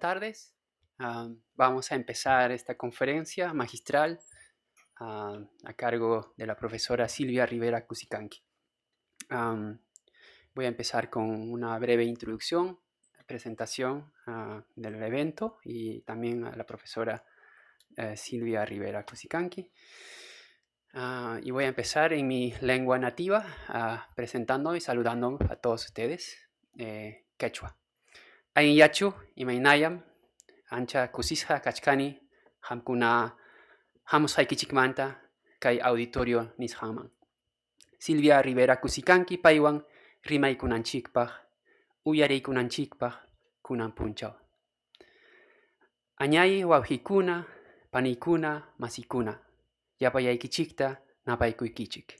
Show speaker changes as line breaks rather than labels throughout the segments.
Tardes. Vamos a empezar esta conferencia magistral a cargo de la profesora Silvia Rivera Cusicanqui. Voy a empezar con una breve introducción, presentación del evento y también a la profesora Silvia Rivera Cusicanqui. Y voy a empezar en mi lengua nativa, presentando y saludando a todos ustedes, quechua. Ayin yachu, imaynayam, ancha kusisja kachkani, hamkuna hamusqaykichikmanta, kay auditorio nisqanman. Silvia Rivera Cusicanqui paywan rimaykunanchikpaq, uyariykunanchikpaq kunan punchaw. Añay wawqikuna, paniykuna, masikuna, yapayaykichikta napaykuykichik.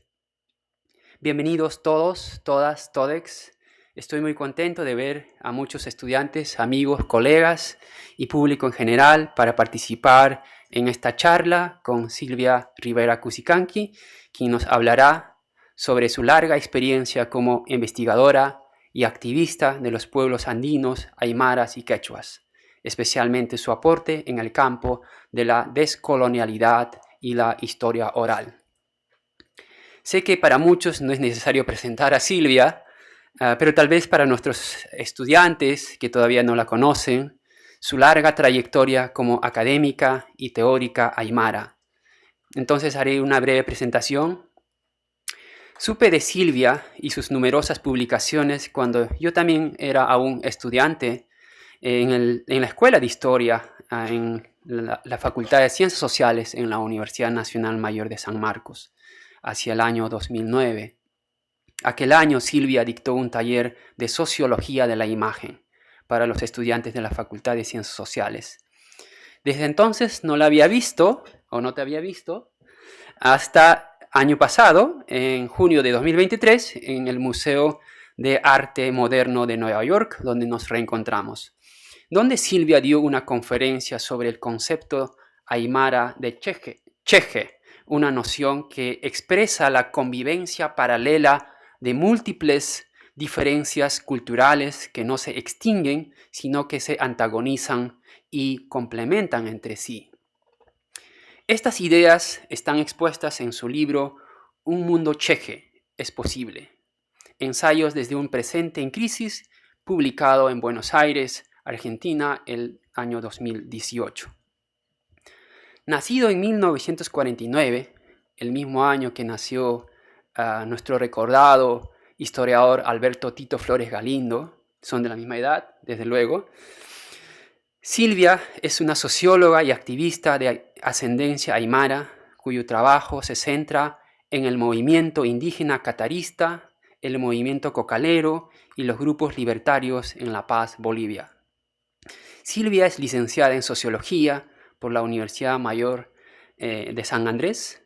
Bienvenidos todos, todas, todex. Estoy muy contento de ver a muchos estudiantes, amigos, colegas y público en general para participar en esta charla con Silvia Rivera Cusicanqui, quien nos hablará sobre su larga experiencia como investigadora y activista de los pueblos andinos, aymaras y quechuas, especialmente su aporte en el campo de la descolonialidad y la historia oral. Sé que para muchos no es necesario presentar a Silvia, pero tal vez para nuestros estudiantes que todavía no la conocen, su larga trayectoria como académica y teórica aymara. Entonces haré una breve presentación. Supe de Silvia y sus numerosas publicaciones cuando yo también era aún estudiante en la Escuela de Historia, en la Facultad de Ciencias Sociales en la Universidad Nacional Mayor de San Marcos, hacia el año 2009. Aquel año Silvia dictó un taller de Sociología de la Imagen para los estudiantes de la Facultad de Ciencias Sociales. Desde entonces no la había visto, o no te había visto, hasta año pasado, en junio de 2023, en el Museo de Arte Moderno de Nueva York, donde nos reencontramos, donde Silvia dio una conferencia sobre el concepto aymara de cheje, una noción que expresa la convivencia paralela de múltiples diferencias culturales que no se extinguen, sino que se antagonizan y complementan entre sí. Estas ideas están expuestas en su libro Un mundo cheje es posible, ensayos desde un presente en crisis, publicado en Buenos Aires, Argentina, el año 2018. Nacido en 1949, el mismo año que nació nuestro recordado historiador Alberto Tito Flores Galindo, son de la misma edad, desde luego. Silvia es una socióloga y activista de ascendencia aymara, cuyo trabajo se centra en el movimiento indígena catarista, el movimiento cocalero y los grupos libertarios en La Paz, Bolivia. Silvia es licenciada en Sociología por la Universidad Mayor de San Andrés.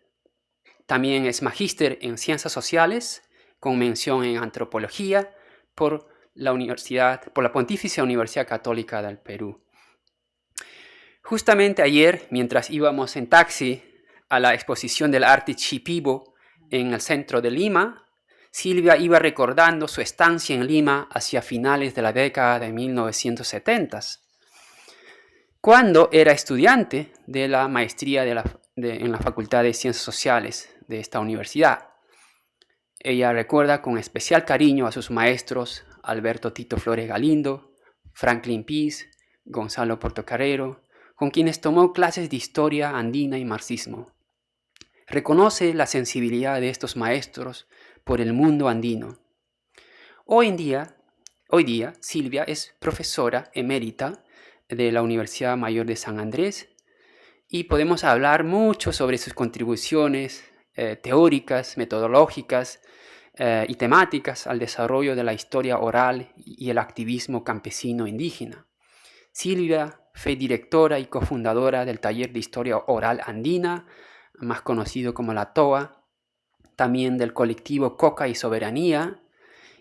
También es magíster en Ciencias Sociales, con mención en Antropología por la Pontificia Universidad Católica del Perú. Justamente ayer, mientras íbamos en taxi a la exposición del arte Shipibo en el centro de Lima, Silvia iba recordando su estancia en Lima hacia finales de la década de 1970, cuando era estudiante de la maestría en la Facultad de Ciencias Sociales de esta universidad. Ella recuerda con especial cariño a sus maestros Alberto Tito Flores Galindo, Franklin Pease, Gonzalo Portocarrero, con quienes tomó clases de historia andina y marxismo. Reconoce la sensibilidad de estos maestros por el mundo andino. Hoy día, Silvia es profesora emérita de la Universidad Mayor de San Andrés y podemos hablar mucho sobre sus contribuciones teóricas, metodológicas y temáticas al desarrollo de la historia oral y el activismo campesino indígena. Silvia fue directora y cofundadora del Taller de Historia Oral Andina, más conocido como la TOA, también del colectivo Coca y Soberanía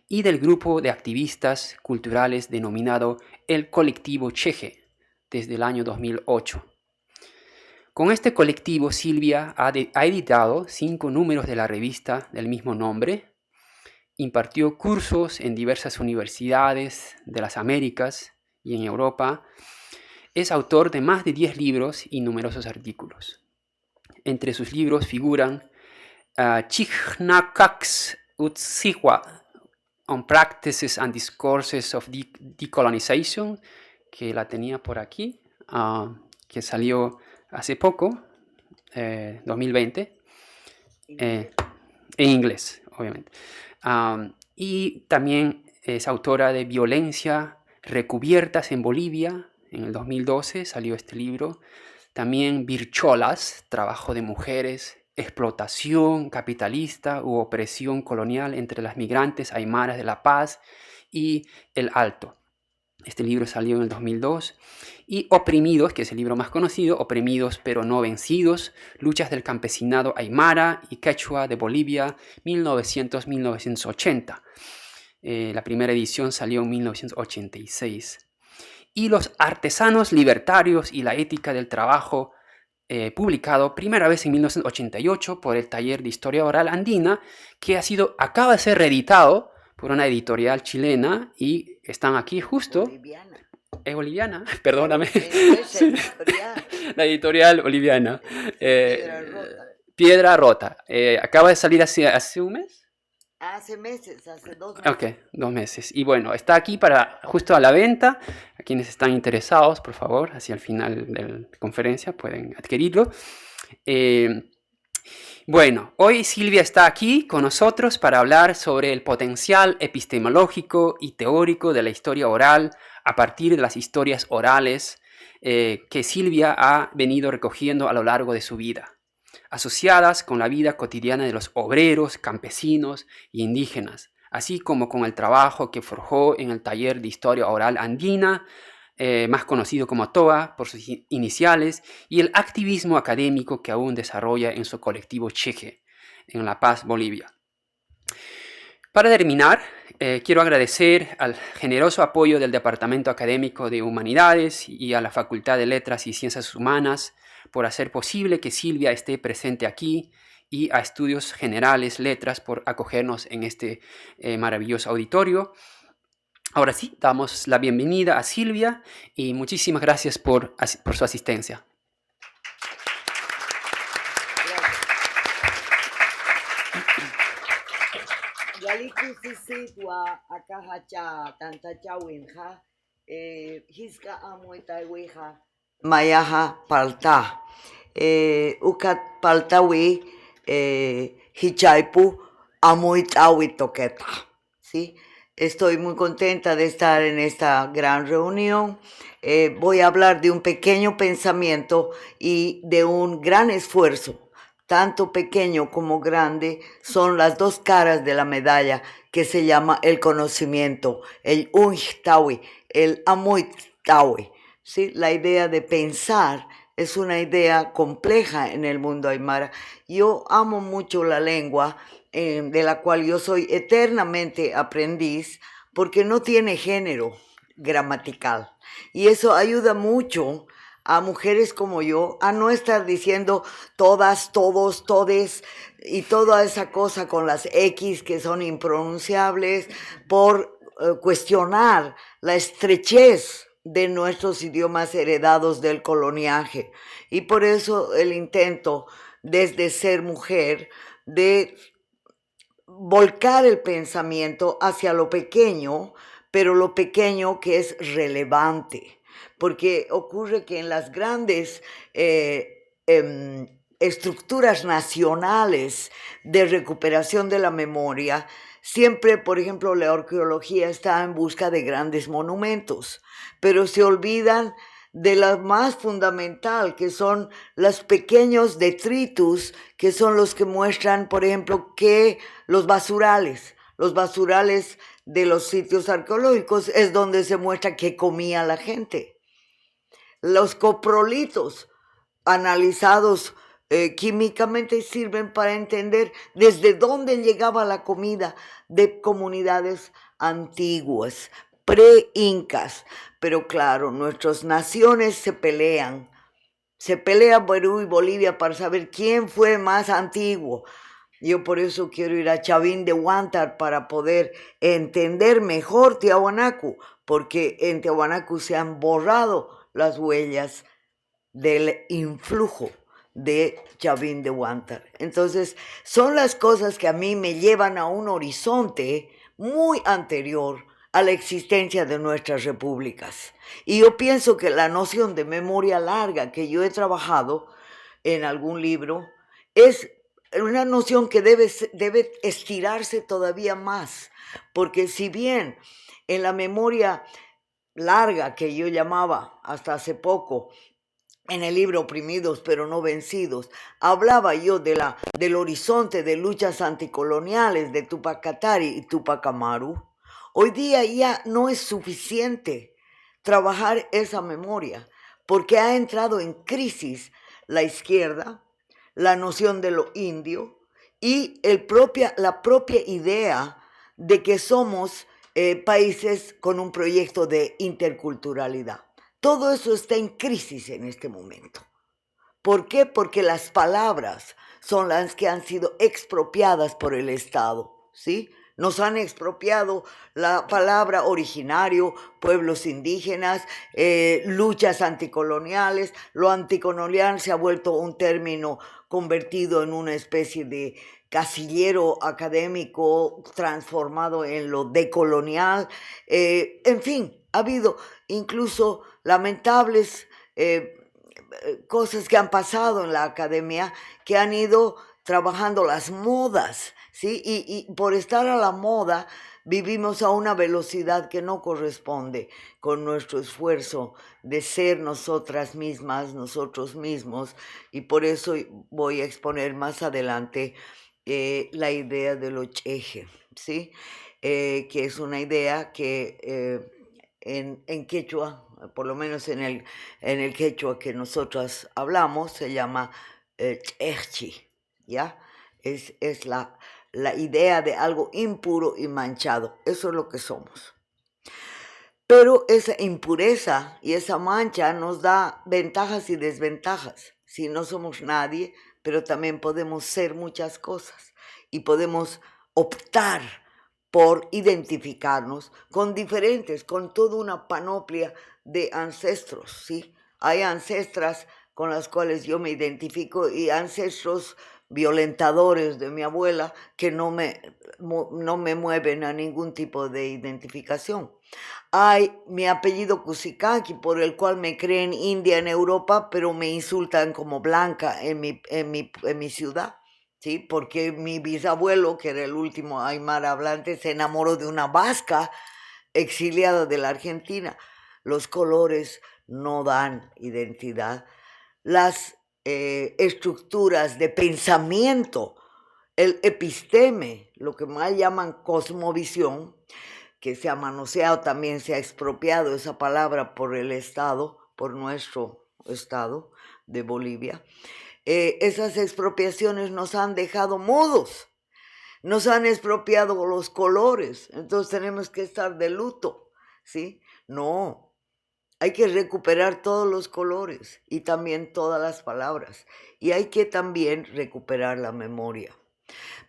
y del grupo de activistas culturales denominado el Colectivo Cheje desde el año 2008. Con este colectivo, Silvia ha editado 5 números de la revista del mismo nombre, impartió cursos en diversas universidades de las Américas y en Europa, Es autor de más de 10 libros y numerosos artículos. Entre sus libros figuran Chignacaks Utsiwa on Practices and Discourses of Decolonization, que la tenía por aquí, que salió hace poco, 2020, en inglés, obviamente. Y también es autora de Violencia Recubiertas en Bolivia. En el 2012 salió este libro. También Vircholas, Trabajo de Mujeres, Explotación capitalista u opresión colonial entre las migrantes aymaras de La Paz y El Alto. Este libro salió en el 2002. Y Oprimidos, que es el libro más conocido, Oprimidos pero no vencidos, Luchas del campesinado aymara y quechua de Bolivia, 1900-1980. La primera edición salió en 1986. Y Los artesanos libertarios y la ética del trabajo, publicado primera vez en 1988 por el Taller de Historia Oral Andina, que acaba de ser reeditado por una editorial chilena y están aquí justo.
Boliviana.
Es boliviana, perdóname.
Es editorial.
La editorial boliviana.
Piedra Rota.
Piedra Rota. Acaba de salir hace un mes.
Hace meses, hace 2 meses.
Ok, 2 meses. Y bueno, está aquí justo a la venta. A quienes están interesados, por favor, hacia el final de la conferencia pueden adquirirlo. Bueno, hoy Silvia está aquí con nosotros para hablar sobre el potencial epistemológico y teórico de la historia oral a partir de las historias orales que Silvia ha venido recogiendo a lo largo de su vida, asociadas con la vida cotidiana de los obreros, campesinos y indígenas, así como con el trabajo que forjó en el Taller de Historia Oral Andina, más conocido como TOA por sus iniciales, y el activismo académico que aún desarrolla en su colectivo Cheje, en La Paz, Bolivia. Para terminar, quiero agradecer al generoso apoyo del Departamento Académico de Humanidades y a la Facultad de Letras y Ciencias Humanas por hacer posible que Silvia esté presente aquí, y a Estudios Generales Letras por acogernos en este maravilloso auditorio. Ahora sí, damos la bienvenida a Silvia y muchísimas gracias por su asistencia.
Mayaha palta. Ukat paltawi hichaipu amuitawi toqueta. ¿Sí? Estoy muy contenta de estar en esta gran reunión. Voy a hablar de un pequeño pensamiento y de un gran esfuerzo. Tanto pequeño como grande son las dos caras de la medalla que se llama el conocimiento, el unhtawi, el amuitawi. ¿Sí? La idea de pensar es una idea compleja en el mundo aymara. Yo amo mucho la lengua, de la cual yo soy eternamente aprendiz, porque no tiene género gramatical. Y eso ayuda mucho a mujeres como yo a no estar diciendo todas, todos, todes y toda esa cosa con las X que son impronunciables por cuestionar la estrechez de nuestros idiomas heredados del coloniaje. Y por eso el intento, desde ser mujer, de volcar el pensamiento hacia lo pequeño, pero lo pequeño que es relevante. Porque ocurre que en las grandes estructuras nacionales de recuperación de la memoria, siempre, por ejemplo, la arqueología está en busca de grandes monumentos, pero se olvidan de la más fundamental, que son los pequeños detritus, que son los que muestran, por ejemplo, que los basurales de los sitios arqueológicos es donde se muestra qué comía la gente. Los coprolitos analizados químicamente sirven para entender desde dónde llegaba la comida de comunidades antiguas, pre-incas. Pero claro, nuestras naciones se pelean Perú y Bolivia para saber quién fue más antiguo. Yo por eso quiero ir a Chavín de Huántar para poder entender mejor Tiahuanacu, porque en Tiahuanacu se han borrado las huellas del influjo de Chavín de Huántar. Entonces, son las cosas que a mí me llevan a un horizonte muy anterior a la existencia de nuestras repúblicas. Y yo pienso que la noción de memoria larga que yo he trabajado en algún libro es una noción que debe estirarse todavía más, porque si bien en la memoria larga que yo llamaba hasta hace poco, en el libro Oprimidos pero no vencidos, hablaba yo del horizonte de luchas anticoloniales de Tupac Katari y Tupac Amaru. Hoy día ya no es suficiente trabajar esa memoria, porque ha entrado en crisis la izquierda, la noción de lo indio y la propia idea de que somos países con un proyecto de interculturalidad. Todo eso está en crisis en este momento. ¿Por qué? Porque las palabras son las que han sido expropiadas por el Estado, ¿sí? Nos han expropiado la palabra originario, pueblos indígenas, luchas anticoloniales. Lo anticolonial se ha vuelto un término convertido en una especie de casillero académico transformado en lo decolonial. En fin, ha habido incluso lamentables cosas que han pasado en la academia que han ido trabajando las modas, ¿sí? Y por estar a la moda vivimos a una velocidad que no corresponde con nuestro esfuerzo de ser nosotras mismas, nosotros mismos, y por eso voy a exponer más adelante la idea del ocheje, ¿sí? Que es una idea que en quechua, por lo menos en el quechua que nosotros hablamos, se llama ch'echchi, ¿ya? Es la idea de algo impuro y manchado. Eso es lo que somos. Pero esa impureza y esa mancha nos da ventajas y desventajas. Si no somos nadie, pero también podemos ser muchas cosas y podemos optar por identificarnos con diferentes, con toda una panoplia de ancestros, ¿sí? Hay ancestras con las cuales yo me identifico y ancestros violentadores de mi abuela que no me mueven a ningún tipo de identificación. Hay mi apellido Cusicanqui, por el cual me creen india en Europa, pero me insultan como blanca en mi ciudad, ¿sí? Porque mi bisabuelo, que era el último aymara hablante, se enamoró de una vasca exiliada de la Argentina. Los colores no dan identidad. Las estructuras de pensamiento, el episteme, lo que más llaman cosmovisión, que se ha manoseado, también se ha expropiado esa palabra por el Estado, por nuestro Estado de Bolivia. Esas expropiaciones nos han dejado mudos, nos han expropiado los colores, entonces tenemos que estar de luto, ¿sí? No, hay que recuperar todos los colores y también todas las palabras, y hay que también recuperar la memoria.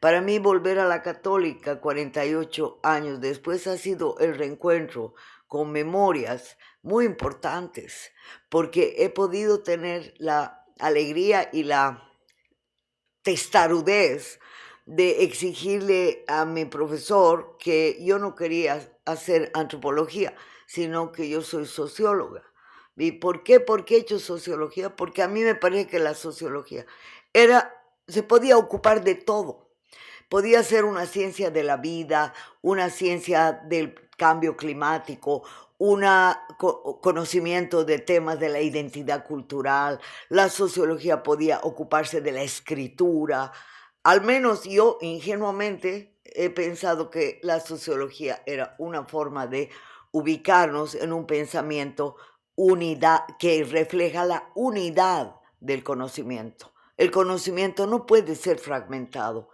Para mí volver a la católica 48 años después ha sido el reencuentro con memorias muy importantes, porque he podido tener la alegría y la testarudez de exigirle a mi profesor que yo no quería hacer antropología, sino que yo soy socióloga. ¿Y por qué? ¿Por qué he hecho sociología? Porque a mí me parece que la sociología se podía ocupar de todo. Podía ser una ciencia de la vida, una ciencia del cambio climático, un conocimiento de temas de la identidad cultural. La sociología podía ocuparse de la escritura. Al menos yo ingenuamente he pensado que la sociología era una forma de ubicarnos en un pensamiento que refleja la unidad del conocimiento. El conocimiento no puede ser fragmentado.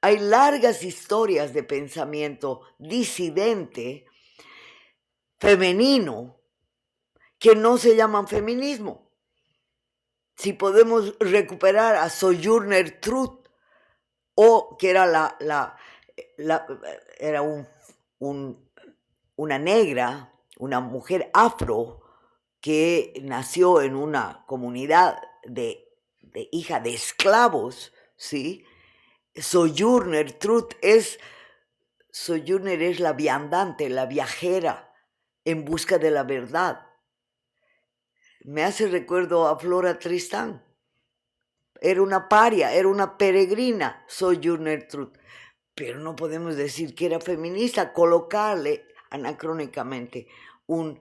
Hay largas historias de pensamiento disidente, femenino, que no se llaman feminismo. Si podemos recuperar a Sojourner Truth, o que era una negra una mujer afro que nació en una comunidad de hija de esclavos, ¿sí? Sojourner es la viandante, la viajera en busca de la verdad. Me hace recuerdo a Flora Tristán. Era una paria, era una peregrina, Sojourner Truth. Pero no podemos decir que era feminista, colocarle anacrónicamente un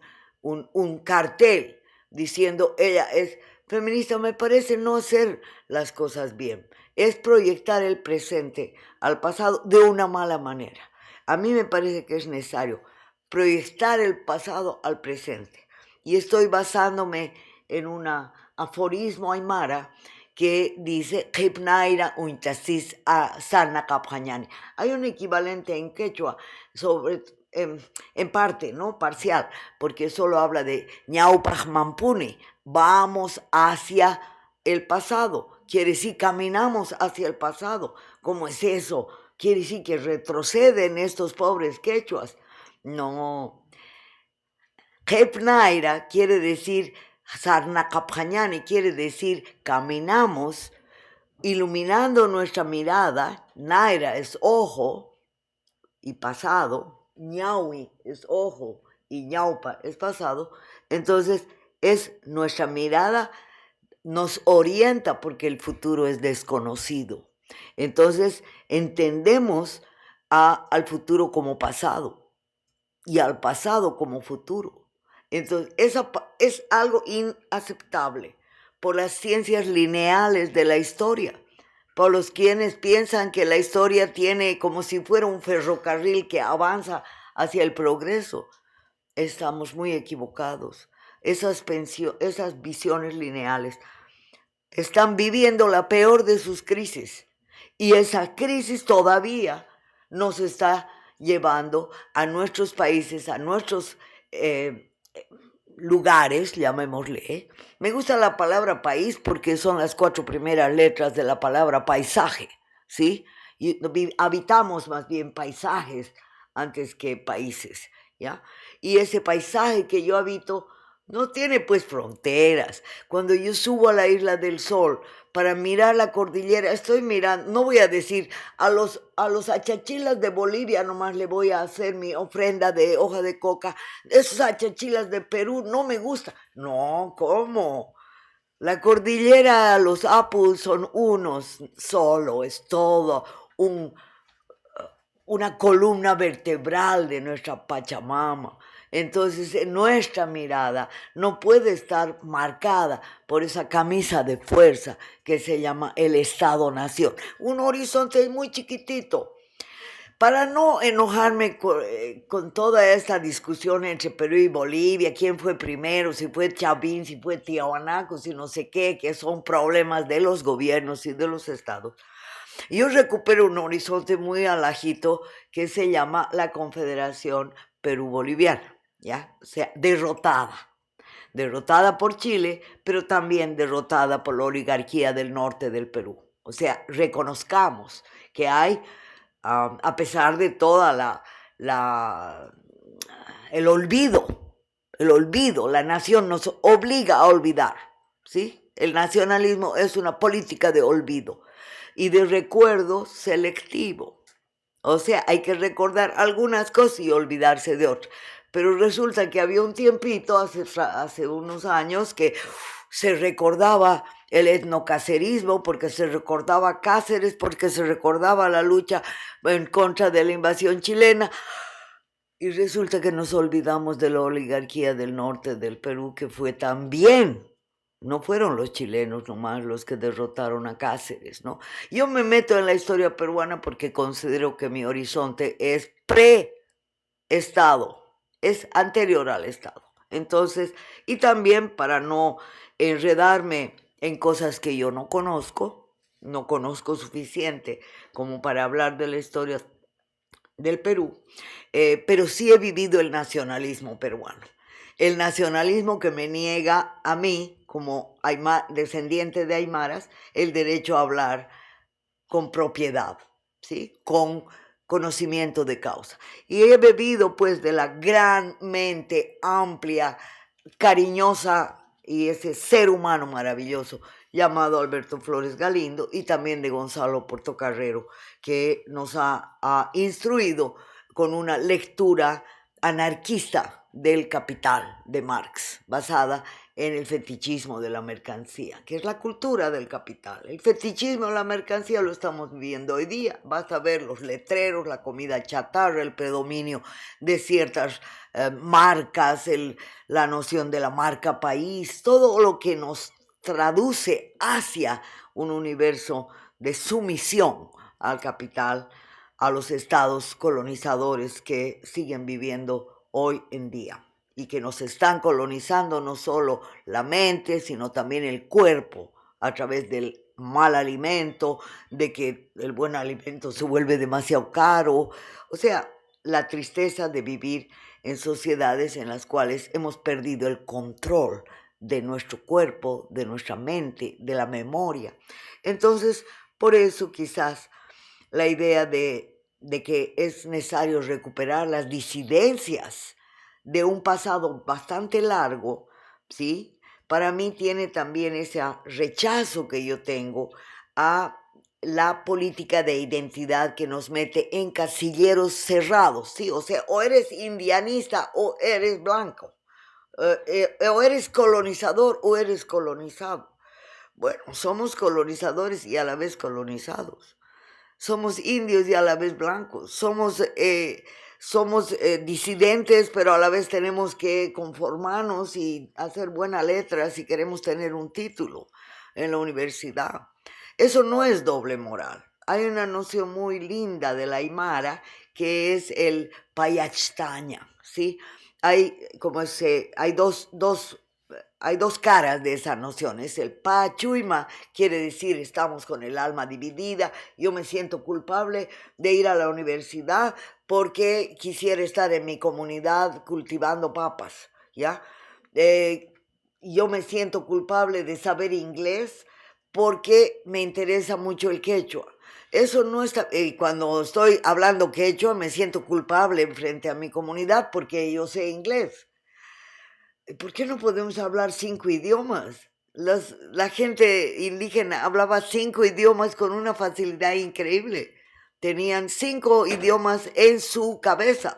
cartel diciendo ella es feminista, me parece no hacer las cosas bien. Es proyectar el presente al pasado de una mala manera. A mí me parece que es necesario proyectar el pasado al presente. Y estoy basándome en un aforismo aymara que dice hay un equivalente en quechua sobre en parte, ¿no? Parcial, porque solo habla de ñaupajmampuni, vamos hacia el pasado, quiere decir caminamos hacia el pasado. ¿Cómo es eso? Quiere decir que retroceden estos pobres quechuas. No. Kepnaira quiere decir Sarnakapjañani, quiere decir caminamos iluminando nuestra mirada. Naira es ojo y pasado, ñaui es ojo y ñaupa es pasado. Entonces es nuestra mirada, nos orienta porque el futuro es desconocido. Entonces entendemos al futuro como pasado y al pasado como futuro. Entonces, eso es algo inaceptable por las ciencias lineales de la historia, por los quienes piensan que la historia tiene como si fuera un ferrocarril que avanza hacia el progreso. Estamos muy equivocados. Esas visiones lineales están viviendo la peor de sus crisis y esa crisis todavía nos está llevando a nuestros países, a nuestros lugares, llamémosle. Me gusta la palabra país porque son las 4 primeras letras de la palabra paisaje, ¿sí? Y habitamos más bien paisajes antes que países, ¿ya? Y ese paisaje que yo habito no tiene pues fronteras. Cuando yo subo a la Isla del Sol para mirar la cordillera, estoy mirando, no voy a decir a los achachilas de Bolivia nomás le voy a hacer mi ofrenda de hoja de coca, esos achachilas de Perú no me gusta. No, ¿cómo? La cordillera, los Apus son unos solo, es todo una columna vertebral de nuestra Pachamama. Entonces, nuestra mirada no puede estar marcada por esa camisa de fuerza que se llama el Estado-Nación. Un horizonte muy chiquitito. Para no enojarme con toda esta discusión entre Perú y Bolivia, quién fue primero, si fue Chavín, si fue Tiahuanaco, si no sé qué, que son problemas de los gobiernos y de los estados. Yo recupero un horizonte muy alajito que se llama la Confederación Perú-Boliviana, ¿ya? O sea, derrotada por Chile, pero también derrotada por la oligarquía del norte del Perú. O sea, reconozcamos que hay, a pesar de toda el olvido, la nación nos obliga a olvidar, ¿sí? El nacionalismo es una política de olvido y de recuerdo selectivo. O sea, hay que recordar algunas cosas y olvidarse de otras. Pero resulta que había un tiempito, hace unos años, que se recordaba el etnocacerismo, porque se recordaba Cáceres, porque se recordaba la lucha en contra de la invasión chilena. Y resulta que nos olvidamos de la oligarquía del norte del Perú, que fue también. No fueron los chilenos nomás los que derrotaron a Cáceres, ¿no? Yo me meto en la historia peruana porque considero que mi horizonte es pre-Estado, es anterior al Estado. Entonces, y también para no enredarme en cosas que yo no conozco suficiente como para hablar de la historia del Perú, pero sí he vivido el nacionalismo peruano. El nacionalismo que me niega a mí, como descendiente de aymaras, el derecho a hablar con propiedad, ¿sí? Con conocimiento de causa. Y he bebido pues de la gran mente amplia, cariñosa y ese ser humano maravilloso llamado Alberto Flores Galindo, y también de Gonzalo Portocarrero, que nos ha instruido con una lectura anarquista del Capital de Marx, basada en el fetichismo de la mercancía, que es la cultura del capital. El fetichismo de la mercancía lo estamos viviendo hoy día. Basta ver los letreros, la comida chatarra, el predominio de ciertas marcas, la noción de la marca país, todo lo que nos traduce hacia un universo de sumisión al capital, a los estados colonizadores que siguen viviendo hoy en día y que nos están colonizando no solo la mente, sino también el cuerpo a través del mal alimento, de que el buen alimento se vuelve demasiado caro. O sea, la tristeza de vivir en sociedades en las cuales hemos perdido el control de nuestro cuerpo, de nuestra mente, de la memoria. Entonces, por eso quizás la idea de que es necesario recuperar las disidencias de un pasado bastante largo, ¿sí? Para mí tiene también ese rechazo que yo tengo a la política de identidad que nos mete en casilleros cerrados, ¿sí? O sea, o eres indianista o eres blanco, o eres colonizador o eres colonizado. Bueno, somos colonizadores y a la vez colonizados. Somos indios y a la vez blancos. Somos disidentes, pero a la vez tenemos que conformarnos y hacer buena letra si queremos tener un título en la universidad. Eso no es doble moral. Hay una noción muy linda de la Aymara que es el payachtaña, ¿sí? Hay dos caras de esa noción. Es el pachuima, quiere decir estamos con el alma dividida. Yo me siento culpable de ir a la universidad porque quisiera estar en mi comunidad cultivando papas, ¿ya? Yo me siento culpable de saber inglés porque me interesa mucho el quechua. Eso no está, cuando estoy hablando quechua me siento culpable frente a mi comunidad porque yo sé inglés. ¿Por qué no podemos hablar 5 idiomas? La gente indígena hablaba 5 idiomas con una facilidad increíble. Tenían 5 idiomas en su cabeza.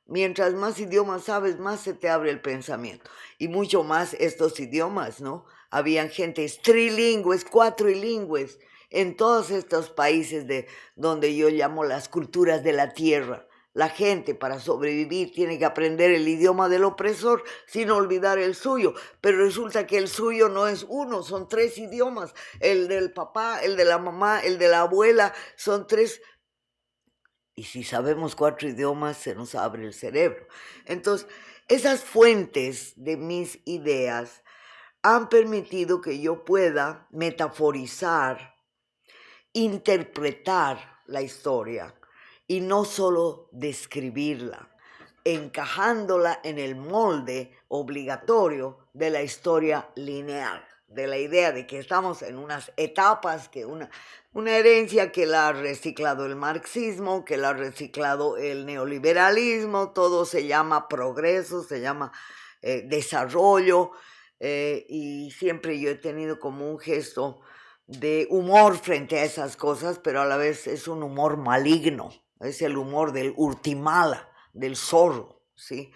Mientras más idiomas sabes, más se te abre el pensamiento. Y mucho más estos idiomas, ¿no? Habían gentes trilingües, cuatrilingües, en todos estos países donde yo llamo las culturas de la tierra. La gente para sobrevivir tiene que aprender el idioma del opresor sin olvidar el suyo, pero resulta que el suyo no es uno, son 3 idiomas, el del papá, el de la mamá, el de la abuela, son 3. Y si sabemos 4 idiomas, se nos abre el cerebro. Entonces, esas fuentes de mis ideas han permitido que yo pueda metaforizar, interpretar la historia y no solo describirla, encajándola en el molde obligatorio de la historia lineal, de la idea de que estamos en unas etapas, que una herencia que la ha reciclado el marxismo, que la ha reciclado el neoliberalismo, todo se llama progreso, se llama desarrollo, y siempre yo he tenido como un gesto de humor frente a esas cosas, pero a la vez es un humor maligno, es el humor del urtimala, del zorro, ¿sí?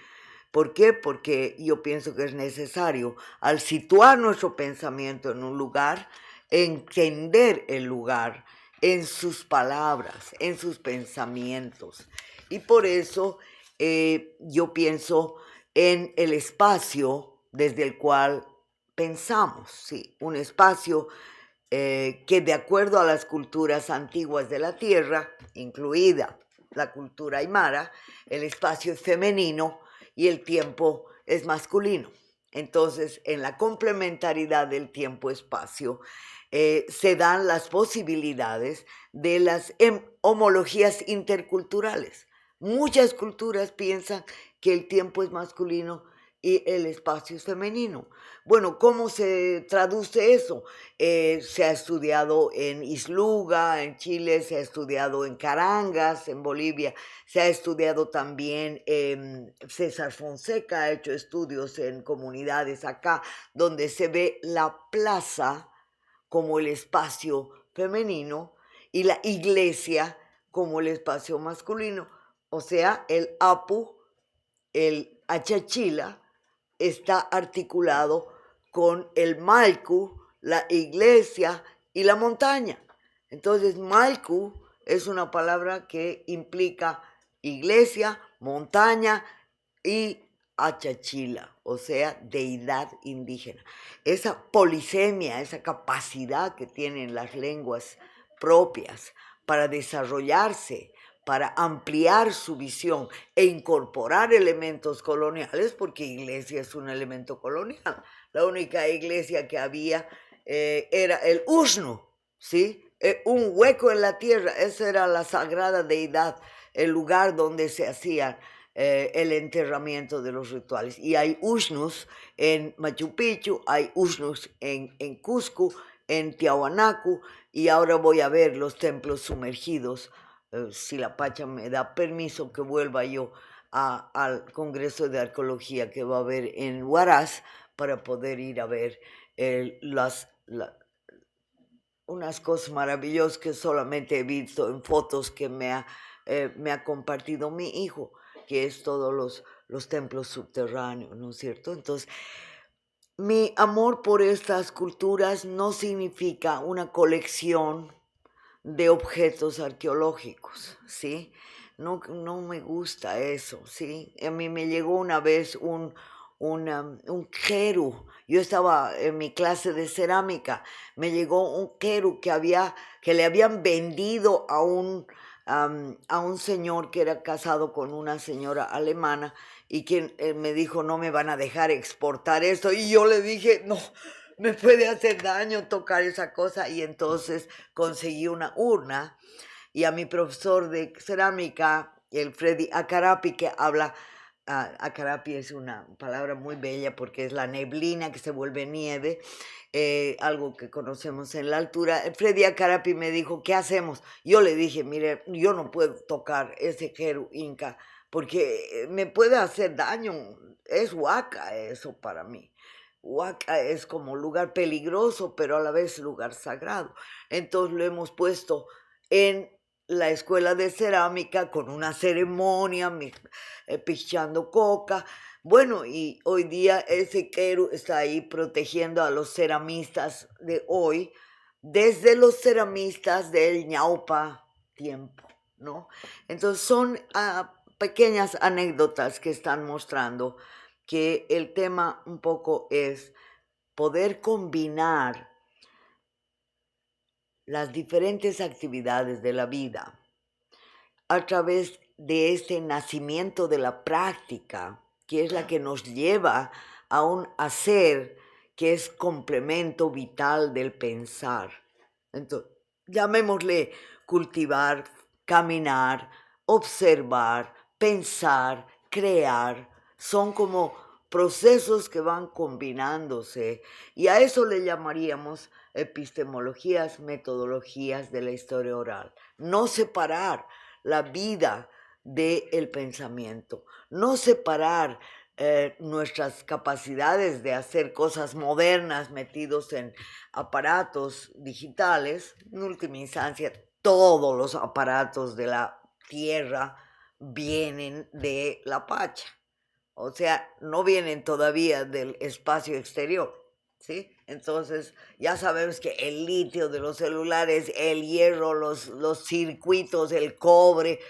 ¿Por qué? Porque yo pienso que es necesario, al situar nuestro pensamiento en un lugar, entender el lugar en sus palabras, en sus pensamientos. Y por eso yo pienso en el espacio desde el cual pensamos, ¿sí? Un espacio que de acuerdo a las culturas antiguas de la tierra, incluida la cultura aymara, el espacio es femenino y el tiempo es masculino. Entonces, en la complementariedad del tiempo-espacio, se dan las posibilidades de las homologías interculturales. Muchas culturas piensan que el tiempo es masculino y el espacio es femenino. Bueno, ¿cómo se traduce eso? Se ha estudiado en Isluga, en Chile, se ha estudiado en Carangas, en Bolivia, se ha estudiado también, César Fonseca ha hecho estudios en comunidades acá, donde se ve la plaza como el espacio femenino y la iglesia como el espacio masculino. O sea, el Apu, el Achachila, está articulado con el Malku, la iglesia y la montaña. Entonces, Malku es una palabra que implica iglesia, montaña y Achachila, o sea, deidad indígena. Esa polisemia, esa capacidad que tienen las lenguas propias para desarrollarse, para ampliar su visión e incorporar elementos coloniales, porque iglesia es un elemento colonial. La única iglesia que había era el Ushnu, ¿sí? Un hueco en la tierra, esa era la sagrada deidad, el lugar donde se hacían el enterramiento de los rituales. Y hay Ushnus en Machu Picchu, hay Ushnus en Cusco, en Tiahuanaco, y ahora voy a ver los templos sumergidos, si la Pacha me da permiso que vuelva yo al Congreso de Arqueología que va a haber en Huaraz para poder ir a ver unas cosas maravillosas que solamente he visto en fotos que me ha compartido mi hijo, que es todos los templos subterráneos, ¿no es cierto? Entonces, mi amor por estas culturas no significa una colección de objetos arqueológicos, ¿sí? No, no me gusta eso, ¿sí? A mí me llegó una vez un queru. Yo estaba en mi clase de cerámica, me llegó un queru que le habían vendido a un señor que era casado con una señora alemana y quien me dijo, no me van a dejar exportar esto. Y yo le dije, no, me puede hacer daño tocar esa cosa. Y entonces conseguí una urna y a mi profesor de cerámica, el Freddy Acarapi, que habla, Acarapi es una palabra muy bella porque es la neblina que se vuelve nieve, algo que conocemos en la altura. Freddy Acarapi me dijo, ¿qué hacemos? Yo le dije, mire, yo no puedo tocar ese jeru inca porque me puede hacer daño, es huaca eso para mí. Huaca es como lugar peligroso, pero a la vez lugar sagrado. Entonces lo hemos puesto en la escuela de cerámica con una ceremonia, pichando coca. Bueno, y hoy día ese queru está ahí protegiendo a los ceramistas de hoy, desde los ceramistas del ñaupa tiempo, ¿no? Entonces son pequeñas anécdotas que están mostrando que el tema un poco es poder combinar las diferentes actividades de la vida a través de este nacimiento de la práctica, que es la que nos lleva a un hacer que es complemento vital del pensar. Entonces, llamémosle cultivar, caminar, observar, pensar, crear. Son como procesos que van combinándose y a eso le llamaríamos epistemologías, metodologías de la historia oral. No separar la vida del pensamiento, no separar nuestras capacidades de hacer cosas modernas metidos en aparatos digitales. En última instancia, todos los aparatos de la Tierra vienen de la Pacha, o sea, no vienen todavía del espacio exterior, ¿sí? Entonces, ya sabemos que el litio de los celulares, el hierro, los circuitos, el cobre,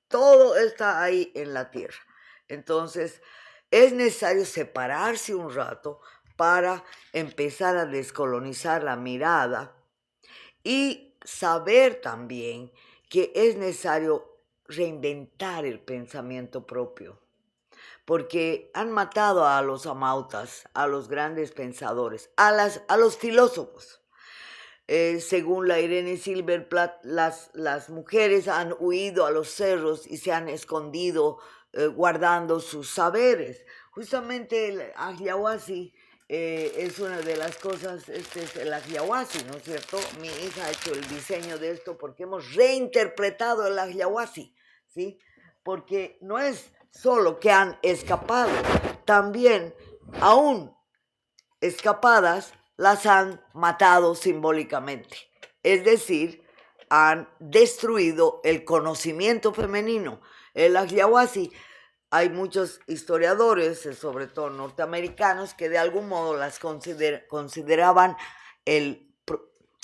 todo está ahí en la Tierra. Entonces, es necesario separarse un rato para empezar a descolonizar la mirada y saber también que es necesario reinventar el pensamiento propio, porque han matado a los amautas, a los grandes pensadores, a los filósofos. Según la Irene Silverplatt, las mujeres han huido a los cerros y se han escondido guardando sus saberes. Justamente el ajiahuasi es una de las cosas, este es el ajiahuasi, ¿no es cierto? Mi hija ha hecho el diseño de esto porque hemos reinterpretado el ajiahuasi, ¿sí? Porque no es solo que han escapado, también aún escapadas las han matado simbólicamente. Es decir, han destruido el conocimiento femenino. El ajiahuasi, hay muchos historiadores, sobre todo norteamericanos, que de algún modo las consideraban el,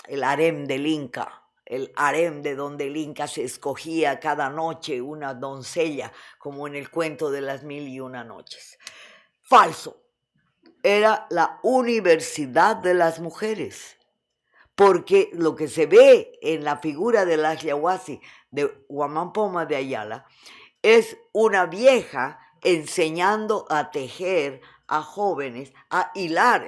el harem del Inca, el harem de donde el Inca se escogía cada noche una doncella, como en el cuento de las 1001 noches. Falso. Era la universidad de las mujeres, porque lo que se ve en la figura del ajiahuasi de Huamán Poma de Ayala es una vieja enseñando a tejer a jóvenes, a hilar,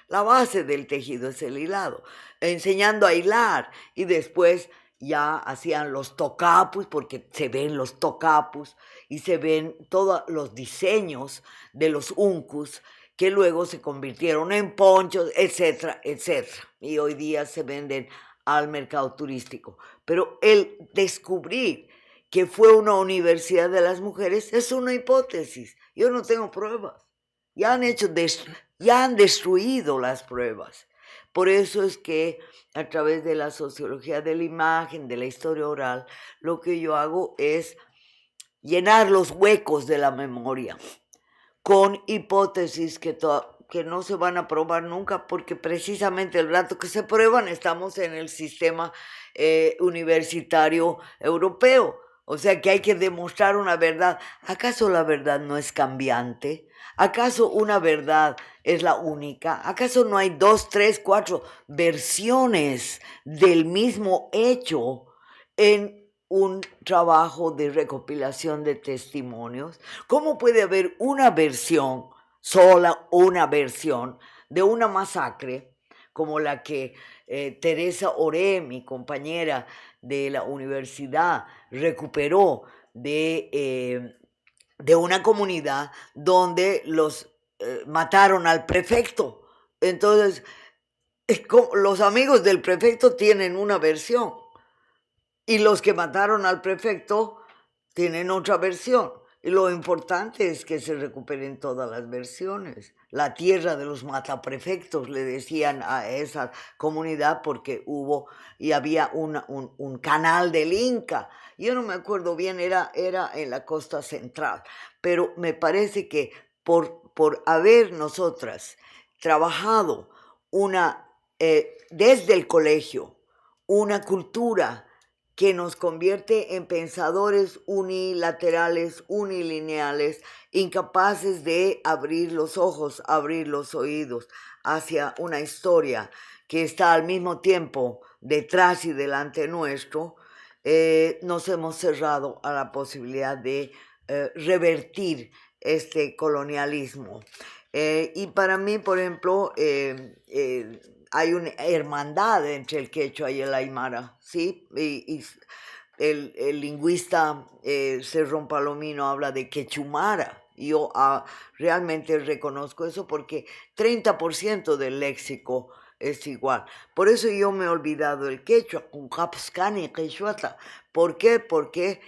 la base del tejido es el hilado, enseñando a hilar y después ya hacían los tocapus, porque se ven los tocapus y se ven todos los diseños de los uncus que luego se convirtieron en ponchos, etcétera, etcétera. Y hoy día se venden al mercado turístico. Pero el descubrir que fue una universidad de las mujeres es una hipótesis. Yo no tengo pruebas. Ya han destruido las pruebas. Por eso es que a través de la sociología de la imagen, de la historia oral, lo que yo hago es llenar los huecos de la memoria con hipótesis que no se van a probar nunca, porque precisamente el rato que se prueban estamos en el sistema universitario europeo. O sea que hay que demostrar una verdad. ¿Acaso la verdad no es cambiante? ¿Acaso una verdad es la única? ¿Acaso no hay 2, 3, 4 versiones del mismo hecho en un trabajo de recopilación de testimonios? ¿Cómo puede haber una versión, sola una versión, de una masacre como la que Teresa Oré, mi compañera de la universidad, recuperó de una comunidad donde los mataron al prefecto? Entonces, los amigos del prefecto tienen una versión y los que mataron al prefecto tienen otra versión. Y lo importante es que se recuperen todas las versiones. La tierra de los mataprefectos le decían a esa comunidad porque hubo y había un canal del Inca. Yo no me acuerdo bien, era en la costa central. Pero me parece que por haber nosotras trabajado desde el colegio una cultura que nos convierte en pensadores unilaterales, unilineales, incapaces de abrir los ojos, abrir los oídos hacia una historia que está al mismo tiempo detrás y delante nuestro. Nos hemos cerrado a la posibilidad de revertir este colonialismo. Y para mí, por ejemplo, hay una hermandad entre el quechua y el aymara, ¿sí? Y el lingüista Cerrón Palomino habla de quechumara. Yo realmente reconozco eso porque 30% del léxico es igual. Por eso yo me he olvidado el quechua, un capscani quechuata. ¿Por qué? Porque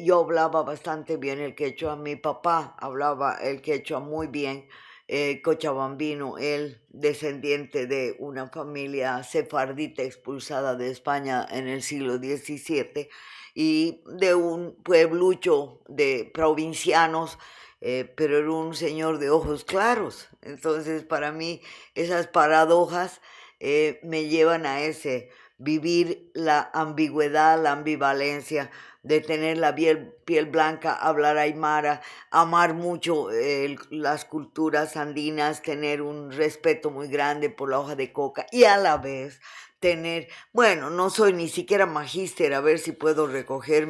yo hablaba bastante bien el quechua. Mi papá hablaba el quechua muy bien. Cochabambino, él descendiente de una familia sefardita expulsada de España en el siglo XVII y de un pueblucho de provincianos, pero era un señor de ojos claros. Entonces para mí esas paradojas me llevan a vivir la ambigüedad, la ambivalencia de tener la piel blanca, hablar aymara, amar mucho las culturas andinas, tener un respeto muy grande por la hoja de coca y a la vez tener, bueno, no soy ni siquiera magíster, a ver si puedo recoger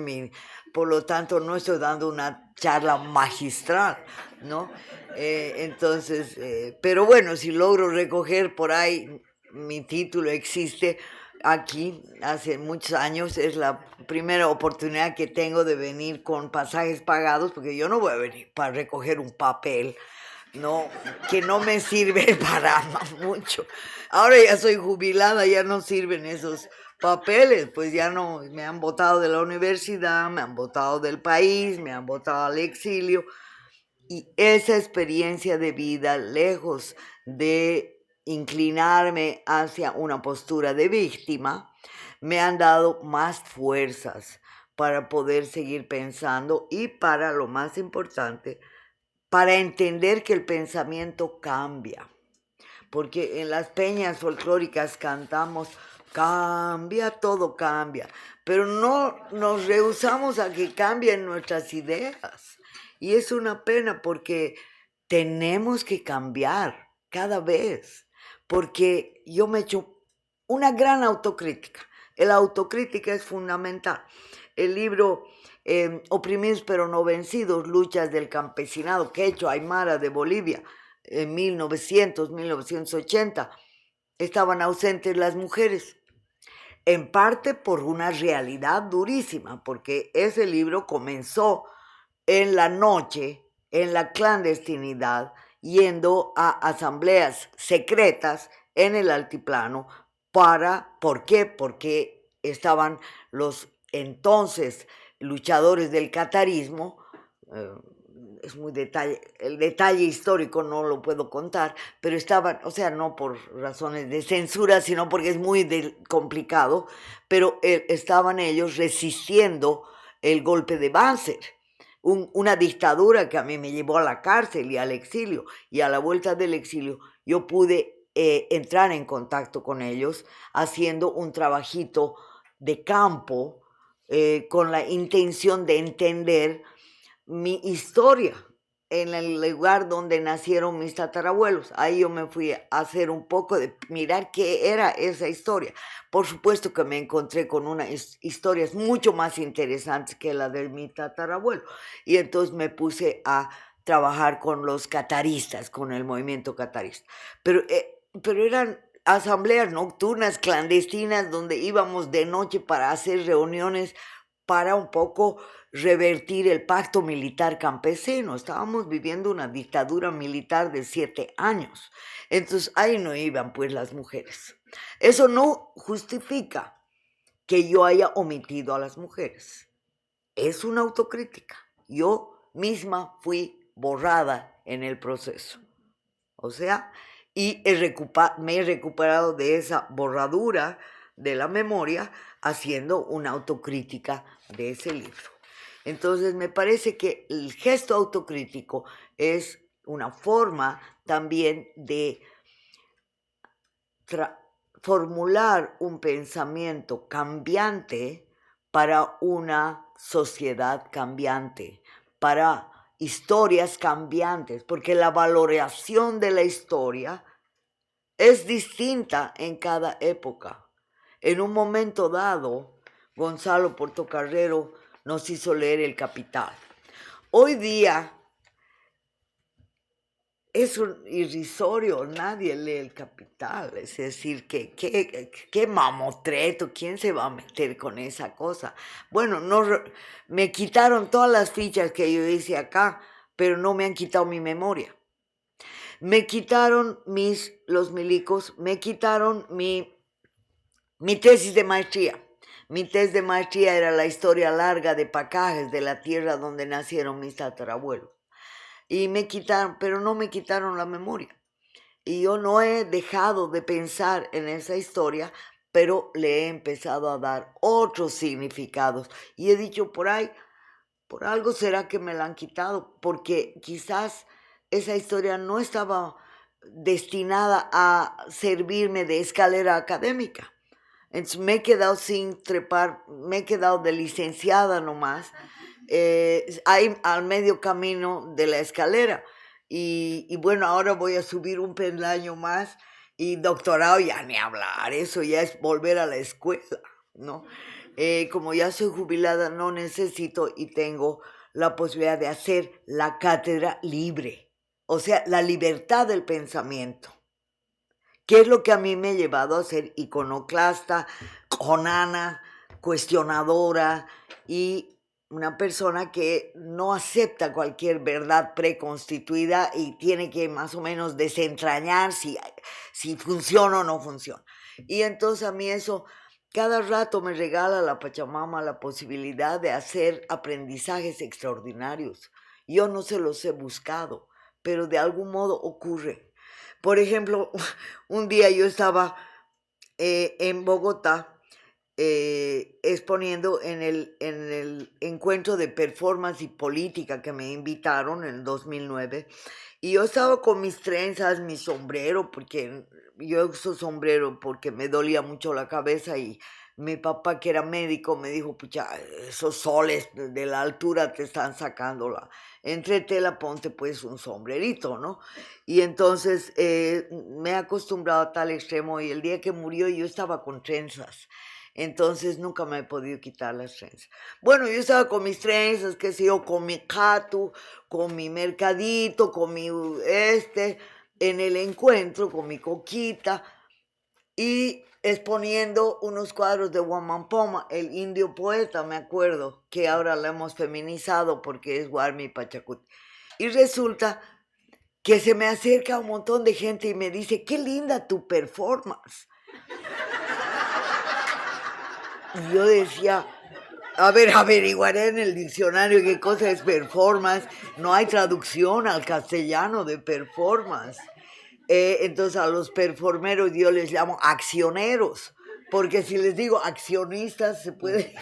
por lo tanto no estoy dando una charla magistral, ¿no? Entonces, pero bueno, si logro recoger por ahí, mi título existe, aquí hace muchos años. Es la primera oportunidad que tengo de venir con pasajes pagados, porque yo no voy a venir para recoger un papel, no, que no me sirve para mucho. Ahora ya soy jubilada, ya no sirven esos papeles, pues ya no, me han botado de la universidad, me han botado del país, me han botado al exilio. Y esa experiencia de vida, lejos de inclinarme hacia una postura de víctima, me han dado más fuerzas para poder seguir pensando y para, lo más importante, para entender que el pensamiento cambia. Porque en las peñas folclóricas cantamos, cambia, todo cambia, pero no nos rehusamos a que cambien nuestras ideas. Y es una pena porque tenemos que cambiar cada vez, porque yo me echo una gran autocrítica. La autocrítica es fundamental. El libro Oprimidos pero no vencidos, luchas del campesinado, Quechua Aymara de Bolivia, en 1980, estaban ausentes las mujeres, en parte por una realidad durísima, porque ese libro comenzó en la noche, en la clandestinidad, yendo a asambleas secretas en el altiplano. ¿Por qué? Porque estaban los entonces luchadores del catarismo, eh, es muy el detalle histórico no lo puedo contar, pero estaban, o sea, no por razones de censura, sino porque es muy complicado, pero estaban ellos resistiendo el golpe de Banzer, una dictadura que a mí me llevó a la cárcel y al exilio, y a la vuelta del exilio yo pude entrar en contacto con ellos haciendo un trabajito de campo con la intención de entender mi historia en el lugar donde nacieron mis tatarabuelos. Ahí yo me fui a hacer un poco de mirar qué era esa historia. Por supuesto que me encontré con unas historias mucho más interesantes que la de mi tatarabuelo. Y entonces me puse a trabajar con los cataristas, con el movimiento catarista. Pero eran asambleas nocturnas, clandestinas, donde íbamos de noche para hacer reuniones para un poco revertir el pacto militar campesino. Estábamos viviendo una dictadura militar de 7 años. Entonces ahí no iban pues las mujeres. Eso no justifica que yo haya omitido a las mujeres. Es una autocrítica. Yo misma fui borrada en el proceso. O sea, y me he recuperado de esa borradura de la memoria haciendo una autocrítica de ese libro. Entonces me parece que el gesto autocrítico es una forma también de formular un pensamiento cambiante para una sociedad cambiante, para historias cambiantes, porque la valoración de la historia es distinta en cada época. En un momento dado, Gonzalo Portocarrero nos hizo leer El Capital. Hoy día es un irrisorio, nadie lee El Capital, es decir, qué mamotreto, ¿quién se va a meter con esa cosa? Bueno, me quitaron todas las fichas que yo hice acá, pero no me han quitado mi memoria. Me quitaron los milicos, me quitaron mi tesis de maestría. Mi tesis de maestría era la historia larga de Pacajes, de la tierra donde nacieron mis tatarabuelos. Y me quitaron, pero no me quitaron la memoria. Y yo no he dejado de pensar en esa historia, pero le he empezado a dar otros significados. Y he dicho por ahí, por algo será que me la han quitado, porque quizás esa historia no estaba destinada a servirme de escalera académica. Entonces me he quedado sin trepar, me he quedado de licenciada nomás, ahí al medio camino de la escalera. Y bueno, ahora voy a subir un peldaño más y doctorado ya ni hablar, eso ya es volver a la escuela, ¿no? Como ya soy jubilada, no necesito y tengo la posibilidad de hacer la cátedra libre, o sea, la libertad del pensamiento, ¿Qué es lo que a mí me ha llevado a ser iconoclasta, conana, cuestionadora y una persona que no acepta cualquier verdad preconstituida y tiene que más o menos desentrañar si funciona o no funciona? Y entonces a mí eso cada rato me regala la Pachamama la posibilidad de hacer aprendizajes extraordinarios. Yo no se los he buscado, pero de algún modo ocurre. Por ejemplo, un día yo estaba en Bogotá exponiendo en el encuentro de performance y política que me invitaron en el 2009. Y yo estaba con mis trenzas, mi sombrero, porque yo uso sombrero porque me dolía mucho la cabeza y mi papá, que era médico, me dijo, pucha, esos soles de la altura te están sacando la... Entre tela, ponte pues un sombrerito, ¿no? Y entonces me he acostumbrado a tal extremo y el día que murió yo estaba con trenzas. Entonces nunca me he podido quitar las trenzas. Bueno, yo estaba con mis trenzas, qué sé yo, con mi catu, con mi mercadito, con mi en el encuentro, con mi coquita y exponiendo unos cuadros de Guamampoma, el indio poeta, me acuerdo, que ahora lo hemos feminizado porque es Guarmi Pachacuti. Y resulta que se me acerca un montón de gente y me dice, qué linda tu performance. Y yo decía, a ver, averiguaré en el diccionario qué cosa es performance. No hay traducción al castellano de performance. Entonces a los performeros yo les llamo accioneros, porque si les digo accionistas se puede,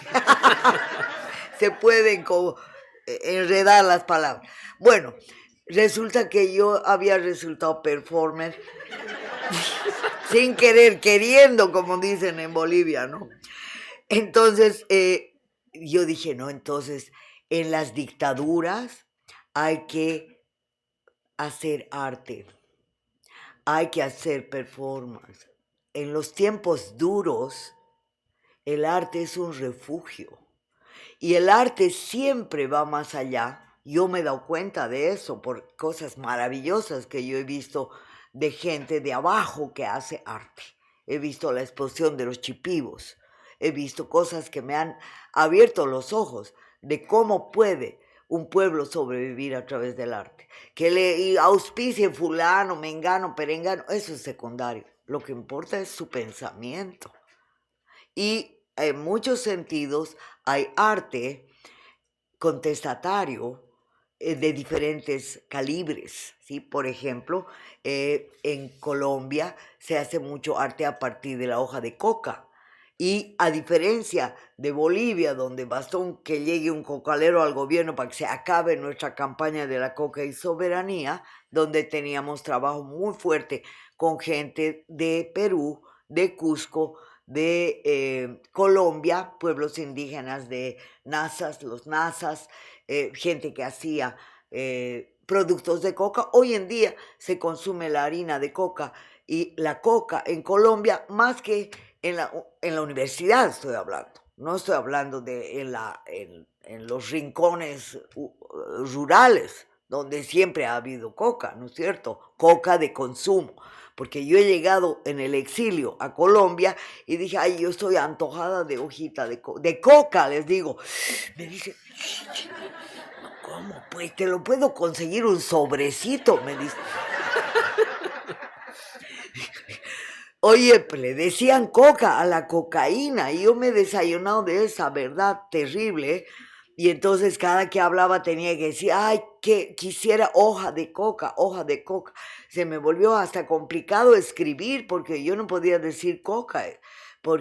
se pueden como enredar las palabras. Bueno, resulta que yo había resultado performer sin querer, queriendo, como dicen en Bolivia, ¿no? Entonces, yo dije, no, entonces, en las dictaduras hay que hacer arte, hay que hacer performance. En los tiempos duros, el arte es un refugio. Y el arte siempre va más allá. Yo me he dado cuenta de eso por cosas maravillosas que yo he visto de gente de abajo que hace arte. He visto la explosión de los chipivos. He visto cosas que me han abierto los ojos de cómo puede un pueblo sobrevivir a través del arte. Que le auspicie fulano, mengano, perengano, eso es secundario. Lo que importa es su pensamiento. Y en muchos sentidos hay arte contestatario de diferentes calibres, ¿sí? Por ejemplo, en Colombia se hace mucho arte a partir de la hoja de coca. Y a diferencia de Bolivia, donde bastó que llegue un cocalero al gobierno para que se acabe nuestra campaña de la coca y soberanía, donde teníamos trabajo muy fuerte con gente de Perú, de Cusco, de Colombia, pueblos indígenas de Nazas, los Nazas, gente que hacía productos de coca. Hoy en día se consume la harina de coca y la coca en Colombia más que en la universidad estoy hablando. No estoy hablando de en los rincones rurales, donde siempre ha habido coca, ¿no es cierto? Coca de consumo. Porque yo he llegado en el exilio a Colombia y dije, ay, yo estoy antojada de hojita de coca, les digo. Me dice, ¿cómo? Pues te lo puedo conseguir un sobrecito, me dice. Oye, pues le decían coca a la cocaína y yo me he desayunado de esa verdad terrible. Y entonces cada que hablaba tenía que decir, ay, que quisiera hoja de coca, hoja de coca. Se me volvió hasta complicado escribir porque yo no podía decir coca.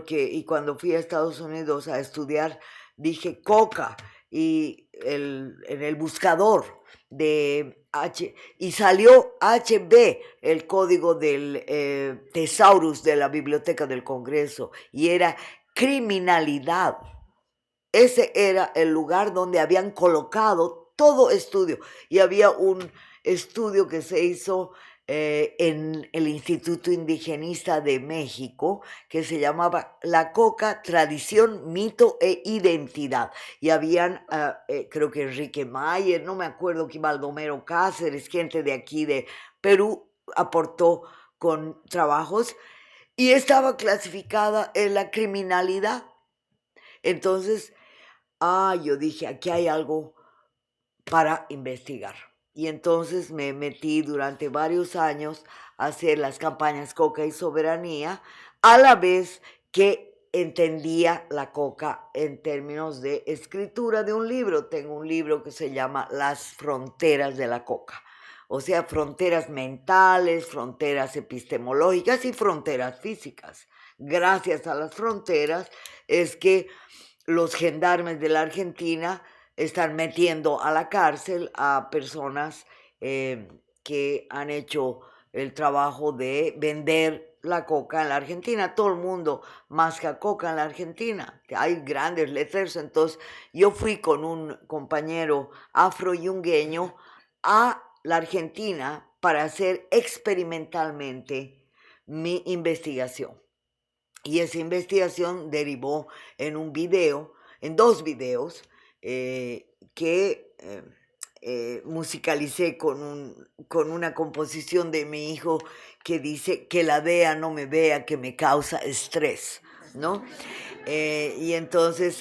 Y cuando fui a Estados Unidos a estudiar, dije coca en el buscador de y salió HB, el código del Thesaurus de la Biblioteca del Congreso, y era criminalidad. Ese era el lugar donde habían colocado todo estudio. Y había un estudio que se hizo en el Instituto Indigenista de México que se llamaba La Coca, Tradición, Mito e Identidad. Y habían, creo que Enrique Mayer, no me acuerdo, que Baldomero Cáceres, gente de aquí de Perú, aportó con trabajos y estaba clasificada en la criminalidad. Entonces, yo dije, aquí hay algo para investigar. Y entonces me metí durante varios años a hacer las campañas Coca y Soberanía, a la vez que entendía la coca en términos de escritura de un libro. Tengo un libro que se llama Las fronteras de la coca. O sea, fronteras mentales, fronteras epistemológicas y fronteras físicas. Gracias a las fronteras es que los gendarmes de la Argentina están metiendo a la cárcel a personas que han hecho el trabajo de vender la coca en la Argentina. Todo el mundo masca coca en la Argentina. Hay grandes letreros. Entonces yo fui con un compañero afroyungueño a la Argentina para hacer experimentalmente mi investigación. Y esa investigación derivó en un video, en 2 videos, que musicalicé con una composición de mi hijo que dice que la DEA no me vea, que me causa estrés, ¿no? Y entonces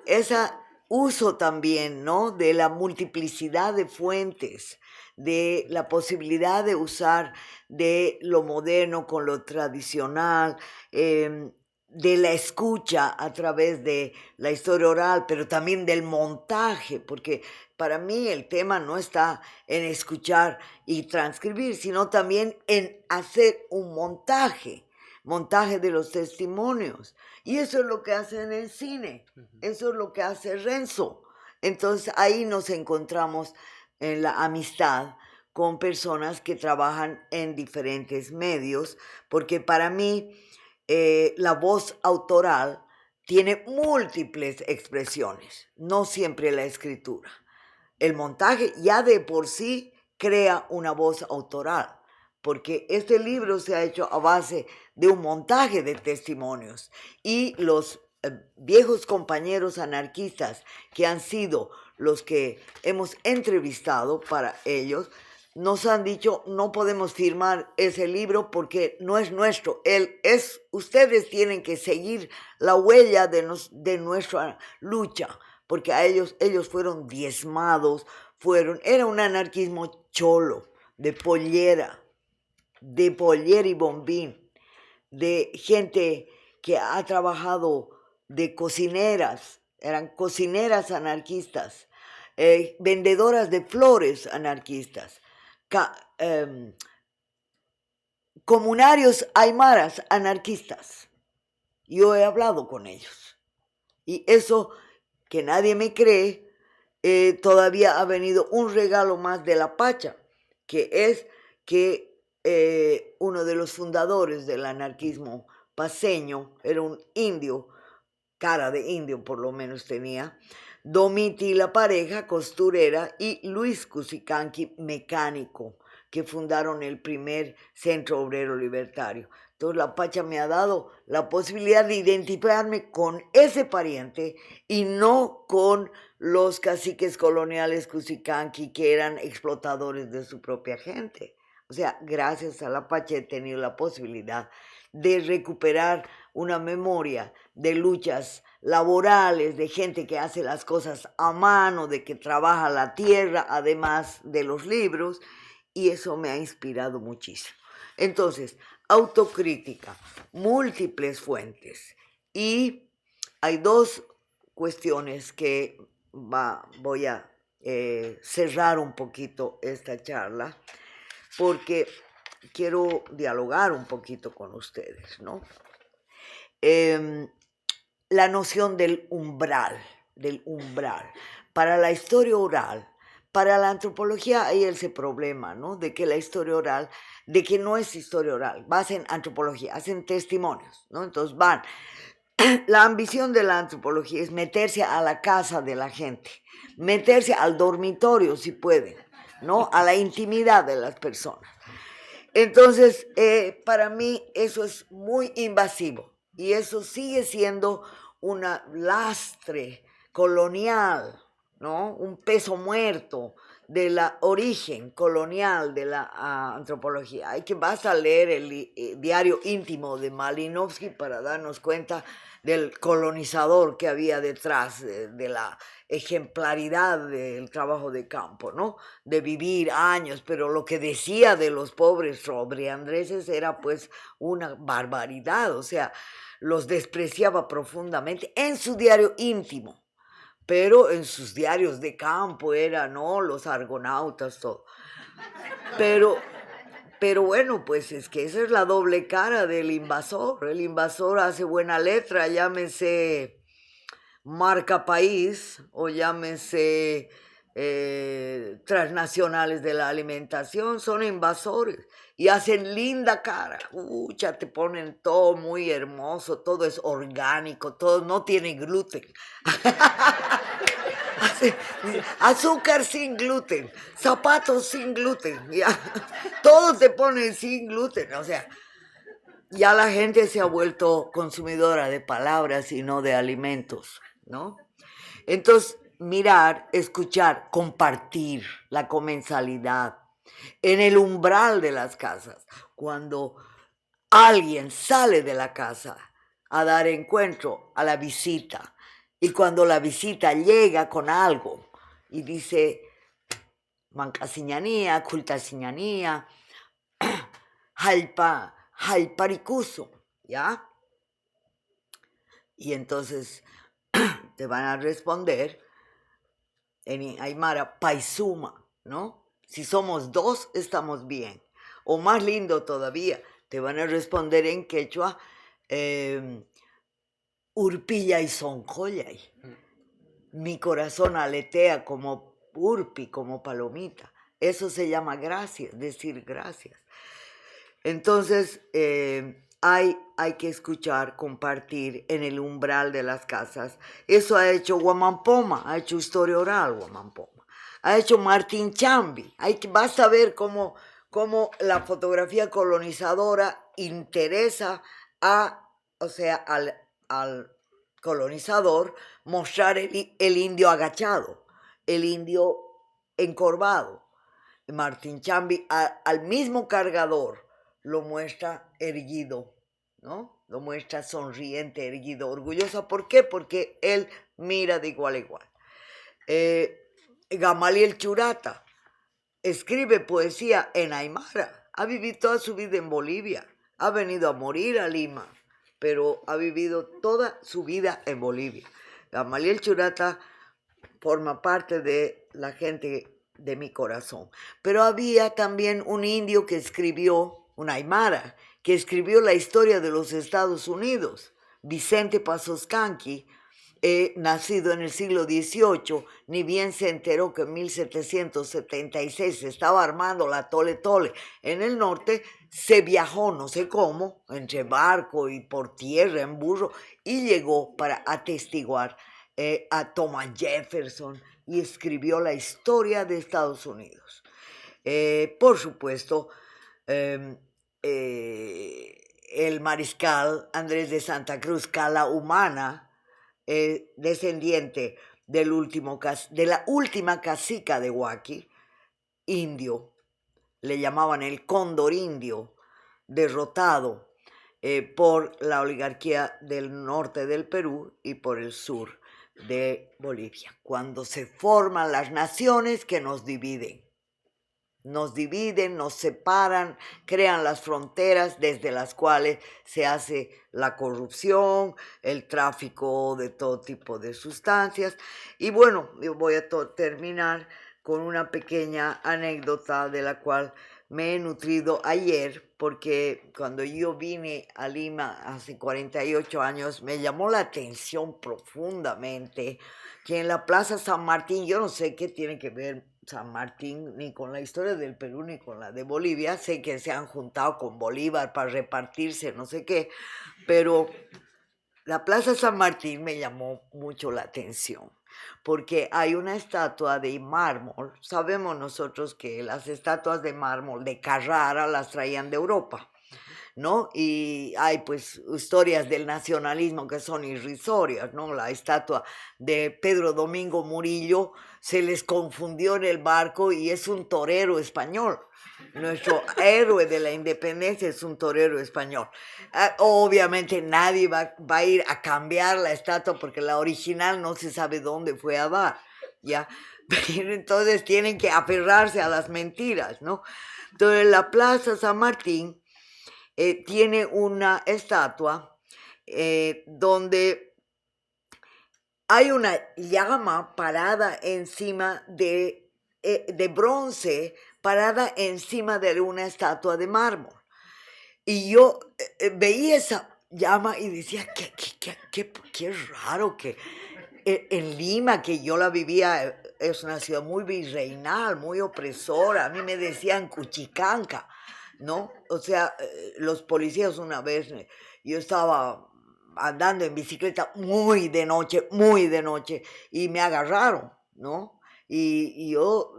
esa uso también, ¿no? De la multiplicidad de fuentes, de la posibilidad de usar de lo moderno con lo tradicional, de la escucha a través de la historia oral, pero también del montaje, porque para mí el tema no está en escuchar y transcribir, sino también en hacer un montaje de los testimonios. Y eso es lo que hace en el cine, eso es lo que hace Renzo. Entonces ahí nos encontramos en la amistad con personas que trabajan en diferentes medios, porque para mí la voz autoral tiene múltiples expresiones, no siempre la escritura. El montaje ya de por sí crea una voz autoral, porque este libro se ha hecho a base de un montaje de testimonios y los viejos compañeros anarquistas que han sido los que hemos entrevistado para ellos, nos han dicho no podemos firmar ese libro porque no es nuestro, ustedes tienen que seguir la huella de nuestra lucha, porque a ellos fueron diezmados, era un anarquismo cholo, de pollera y bombín, de gente que ha trabajado de cocineras, eran cocineras anarquistas, vendedoras de flores anarquistas, comunarios aymaras anarquistas. Yo he hablado con ellos. Y eso que nadie me cree, todavía ha venido un regalo más de la Pacha, que es que uno de los fundadores del anarquismo paceño era un indio, cara de indio por lo menos tenía, Domiti la pareja, costurera, y Luis Cusicanqui, mecánico, que fundaron el primer centro obrero libertario. Entonces la Pacha me ha dado la posibilidad de identificarme con ese pariente y no con los caciques coloniales Cusicanqui que eran explotadores de su propia gente. O sea, gracias a la Pacha he tenido la posibilidad de recuperar una memoria de luchas laborales, de gente que hace las cosas a mano, de que trabaja la tierra, además de los libros, y eso me ha inspirado muchísimo. Entonces, autocrítica, múltiples fuentes, y hay 2 cuestiones que voy a cerrar un poquito esta charla, porque quiero dialogar un poquito con ustedes, ¿no? La noción del umbral. Para la historia oral, para la antropología hay ese problema, ¿no? De que la historia oral, de que no es historia oral, hacen antropología, hacen testimonios, ¿no? Entonces la ambición de la antropología es meterse a la casa de la gente, meterse al dormitorio si pueden, ¿no? A la intimidad de las personas. Entonces, para mí eso es muy invasivo y eso sigue siendo un lastre colonial, ¿no? Un peso muerto del origen colonial de la antropología. Basta leer el diario íntimo de Malinowski para darnos cuenta del colonizador que había detrás de la ejemplaridad del trabajo de campo, ¿no? De vivir años, pero lo que decía de los pobres andreses era pues una barbaridad, o sea, los despreciaba profundamente en su diario íntimo. Pero en sus diarios de campo era, ¿no? Los argonautas, todo. Pero bueno, pues es que esa es la doble cara del invasor. El invasor hace buena letra, llámese Marca País o llámese transnacionales de la alimentación, son invasores y hacen linda cara. Ya te ponen todo muy hermoso, todo es orgánico, todo no tiene gluten. Azúcar sin gluten, zapatos sin gluten, ya. Todo te ponen sin gluten, o sea, ya la gente se ha vuelto consumidora de palabras y no de alimentos, ¿no? Entonces, mirar, escuchar, compartir la comensalidad en el umbral de las casas, cuando alguien sale de la casa a dar encuentro a la visita y cuando la visita llega con algo y dice mancasiñanía, cultasiñanía, jalparicuso, ¿ya? Y entonces te van a responder en Aymara, paisuma, ¿no? Si somos dos, estamos bien. O más lindo todavía, te van a responder en quechua, urpilla y soncollay. Mi corazón aletea como urpi, como palomita. Eso se llama gracias, decir gracias. Entonces, hay que escuchar, compartir en el umbral de las casas. Eso ha hecho Guamampoma, ha hecho historia oral Guamampoma. Ha hecho Martín Chambi. Basta ver cómo la fotografía colonizadora interesa al colonizador mostrar el indio agachado, el indio encorvado. Martín Chambi al mismo cargador lo muestra erguido, ¿no? Lo muestra sonriente, erguido, orgullosa. ¿Por qué? Porque él mira de igual a igual. Gamaliel Churata escribe poesía en Aymara. Ha vivido toda su vida en Bolivia. Ha venido a morir a Lima, pero ha vivido toda su vida en Bolivia. Gamaliel Churata forma parte de la gente de mi corazón. Pero había también un indio que escribió, un aymara, que escribió la historia de los Estados Unidos, Vicente Pasoscanqui, nacido en el siglo XVIII, ni bien se enteró que en 1776 se estaba armando la Tole Tole en el norte, se viajó no sé cómo, entre barco y por tierra, en burro, y llegó para atestiguar a Thomas Jefferson y escribió la historia de Estados Unidos. Por supuesto, el mariscal Andrés de Santa Cruz, Cala Humana, descendiente de la última cacica de Huaki, indio, le llamaban el cóndor indio, derrotado por la oligarquía del norte del Perú y por el sur de Bolivia, cuando se forman las naciones que nos dividen, nos separan, crean las fronteras desde las cuales se hace la corrupción, el tráfico de todo tipo de sustancias. Y bueno, yo voy a terminar con una pequeña anécdota de la cual me he nutrido ayer, porque cuando yo vine a Lima hace 48 años, me llamó la atención profundamente que en la Plaza San Martín, yo no sé qué tiene que ver San Martín ni con la historia del Perú ni con la de Bolivia, sé que se han juntado con Bolívar para repartirse no sé qué, pero la Plaza San Martín me llamó mucho la atención, porque hay una estatua de mármol. Sabemos nosotros que las estatuas de mármol de Carrara las traían de Europa. ¿no? Y hay pues historias del nacionalismo que son irrisorias, ¿no? La estatua de Pedro Domingo Murillo se les confundió en el barco y es un torero español. Nuestro héroe de la independencia es un torero español. Obviamente nadie va a ir a cambiar la estatua porque la original no se sabe dónde fue a dar, ¿ya? Pero entonces tienen que aferrarse a las mentiras, ¿no? Entonces la Plaza San Martín tiene una estatua donde hay una llama parada encima de bronce, parada encima de una estatua de mármol. Y yo veía esa llama y decía, qué raro que en Lima, que yo la vivía, es una ciudad muy virreinal, muy opresora. A mí me decían Cuchicanca, ¿no? O sea, los policías una vez, yo estaba andando en bicicleta muy de noche, y me agarraron, ¿no? Y yo,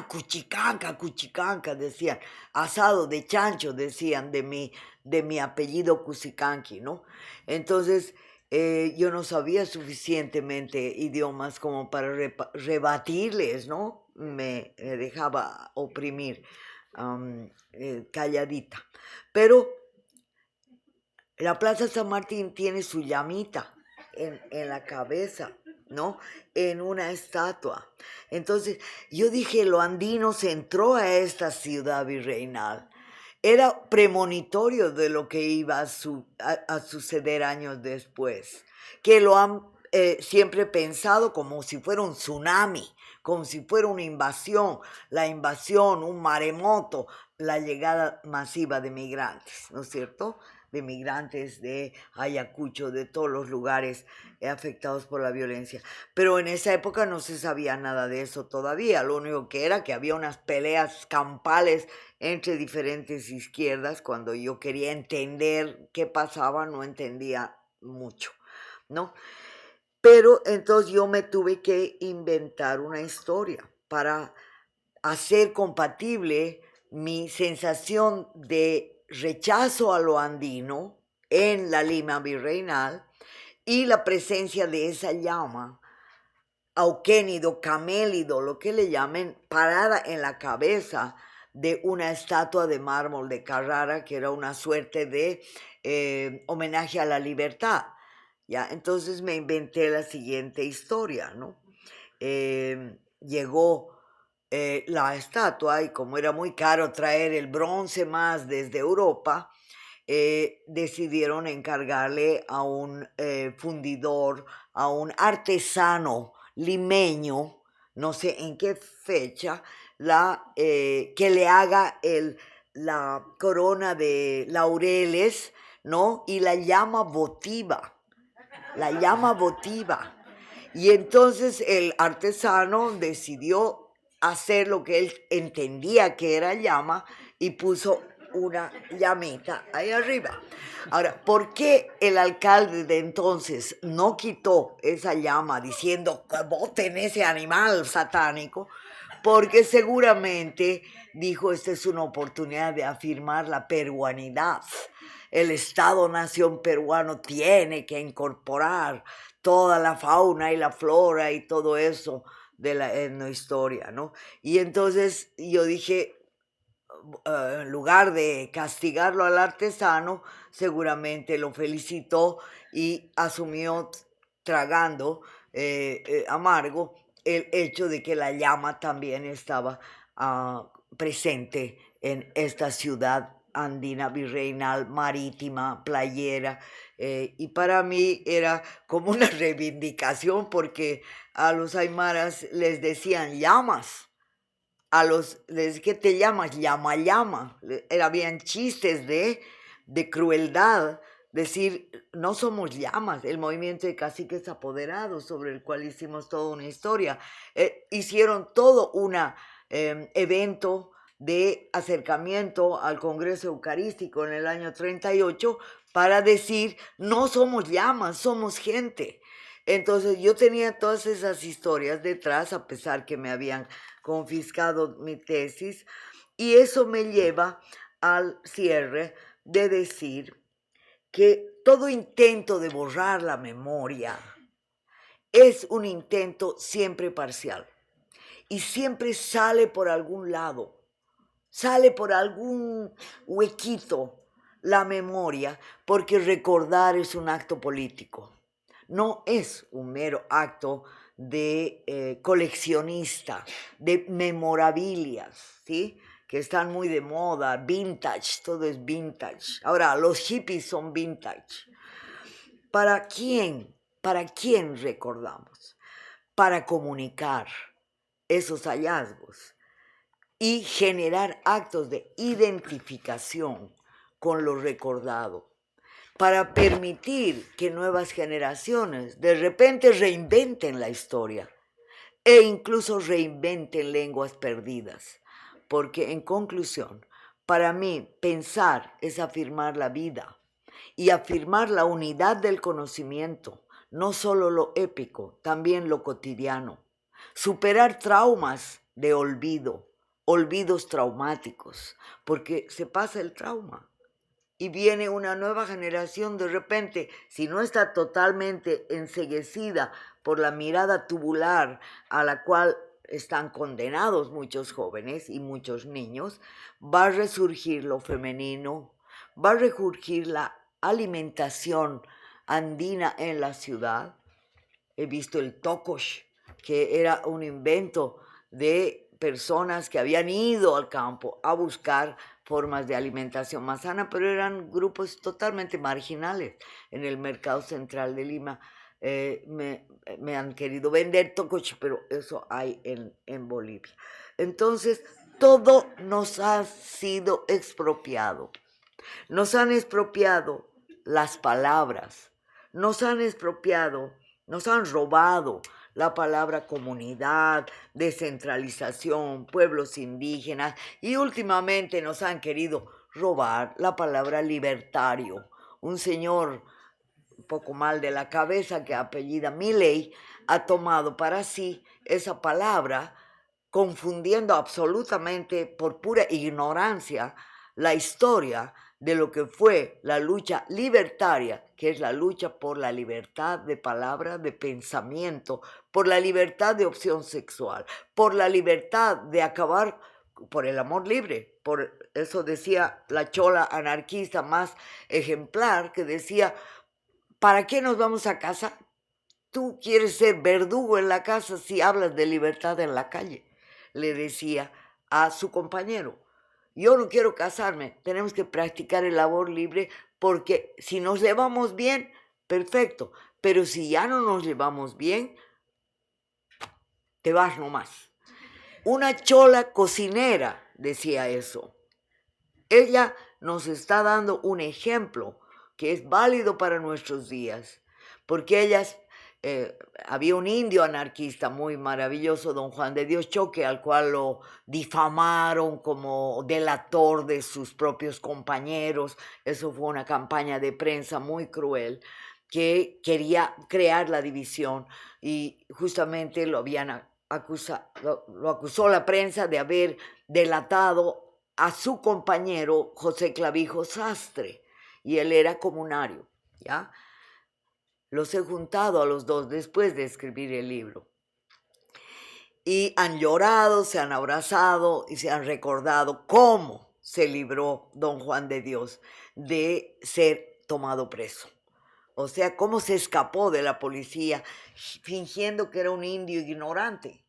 Cuchicanca, decían, asado de chancho, decían, de mi apellido Cusicanqui, ¿no? Entonces, yo no sabía suficientemente idiomas como para rebatirles, ¿no? Me dejaba oprimir calladita. Pero la Plaza San Martín tiene su llamita en la cabeza, ¿no? En una estatua. Entonces, yo dije, lo andino se entró a esta ciudad virreinal. Era premonitorio de lo que iba a suceder años después, que lo han siempre pensado como si fuera un tsunami, como si fuera una invasión, la invasión, un maremoto, la llegada masiva de migrantes, ¿no es cierto? De migrantes de Ayacucho, de todos los lugares afectados por la violencia. Pero en esa época no se sabía nada de eso todavía. Lo único que era que había unas peleas campales entre diferentes izquierdas. Cuando yo quería entender qué pasaba, no entendía mucho, ¿no? Pero entonces yo me tuve que inventar una historia para hacer compatible mi sensación de rechazo a lo andino en la Lima virreinal y la presencia de esa llama auquénido, camélido, lo que le llamen, parada en la cabeza de una estatua de mármol de Carrara, que era una suerte de homenaje a la libertad. ¿Ya? Entonces me inventé la siguiente historia, ¿no? Llegó la estatua y como era muy caro traer el bronce más desde Europa, decidieron encargarle a un fundidor, a un artesano limeño, no sé en qué fecha, que le haga la corona de laureles, ¿no? Y la llama votiva. Y entonces el artesano decidió hacer lo que él entendía que era llama y puso una llamita ahí arriba. Ahora, ¿por qué el alcalde de entonces no quitó esa llama diciendo que voten ese animal satánico? Porque seguramente dijo, esta es una oportunidad de afirmar la peruanidad. El Estado-nación peruano tiene que incorporar toda la fauna y la flora y todo eso de la etnohistoria, ¿no? Y entonces yo dije, en lugar de castigarlo al artesano, seguramente lo felicitó y asumió tragando amargo el hecho de que la llama también estaba presente en esta ciudad andina, virreinal, marítima, playera, y para mí era como una reivindicación porque a los aymaras les decían llamas, ¿qué te llamas? Llama. Habían chistes de crueldad, decir, no somos llamas, el movimiento de caciques apoderados, sobre el cual hicimos toda una historia. Hicieron todo un evento de acercamiento al Congreso Eucarístico en el año 38 para decir, no somos llamas, somos gente. Entonces yo tenía todas esas historias detrás, a pesar que me habían confiscado mi tesis, y eso me lleva al cierre de decir que todo intento de borrar la memoria es un intento siempre parcial y siempre sale por algún lado, sale por algún huequito la memoria, porque recordar es un acto político, no es un mero acto de coleccionista, de memorabilias, ¿sí? Que están muy de moda, vintage, todo es vintage. Ahora, los hippies son vintage. ¿Para quién? ¿Para quién recordamos? Para comunicar esos hallazgos y generar actos de identificación con lo recordado, para permitir que nuevas generaciones de repente reinventen la historia e incluso reinventen lenguas perdidas. Porque en conclusión, para mí pensar es afirmar la vida y afirmar la unidad del conocimiento, no solo lo épico, también lo cotidiano. Superar traumas de olvido, olvidos traumáticos, porque se pasa el trauma y viene una nueva generación de repente, si no está totalmente enceguecida por la mirada tubular a la cual están condenados muchos jóvenes y muchos niños, va a resurgir lo femenino, va a resurgir la alimentación andina en la ciudad. He visto el tocosh, que era un invento de personas que habían ido al campo a buscar formas de alimentación más sana, pero eran grupos totalmente marginales. En el mercado central de Lima me han querido vender tocosh, pero eso hay en Bolivia. Entonces, todo nos ha sido expropiado. Nos han expropiado las palabras, nos han expropiado, nos han robado la palabra comunidad, descentralización, pueblos indígenas y últimamente nos han querido robar la palabra libertario. Un señor un poco mal de la cabeza que apellida Milei ha tomado para sí esa palabra, confundiendo absolutamente por pura ignorancia la historia de lo que fue la lucha libertaria, que es la lucha por la libertad de palabra, de pensamiento, por la libertad de opción sexual, por la libertad de acabar, por el amor libre. Por eso decía la chola anarquista más ejemplar, que decía, ¿para qué nos vamos a casar? Tú quieres ser verdugo en la casa si hablas de libertad en la calle, le decía a su compañero. Yo no quiero casarme, tenemos que practicar el amor libre porque si nos llevamos bien, perfecto, pero si ya no nos llevamos bien, te vas nomás. Una chola cocinera decía eso. Ella nos está dando un ejemplo que es válido para nuestros días, porque había un indio anarquista muy maravilloso, don Juan de Dios Choque, al cual lo difamaron como delator de sus propios compañeros. Eso fue una campaña de prensa muy cruel que quería crear la división y justamente lo acusó la prensa de haber delatado a su compañero José Clavijo Sastre, y él era comunario, ¿ya? Los he juntado a los dos después de escribir el libro. Y han llorado, se han abrazado y se han recordado cómo se libró don Juan de Dios de ser tomado preso. O sea, cómo se escapó de la policía fingiendo que era un indio ignorante,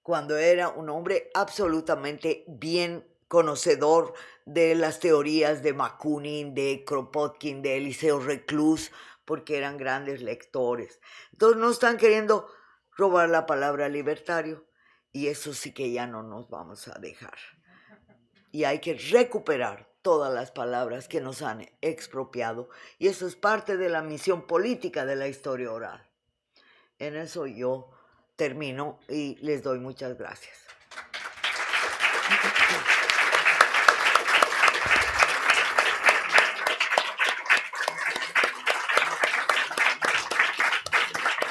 cuando era un hombre absolutamente bien conocedor de las teorías de Bakunin, de Kropotkin, de Eliseo Reclus, porque eran grandes lectores. Entonces nos están queriendo robar la palabra libertario y eso sí que ya no nos vamos a dejar. Y hay que recuperar todas las palabras que nos han expropiado y eso es parte de la misión política de la historia oral. En eso yo termino y les doy muchas gracias.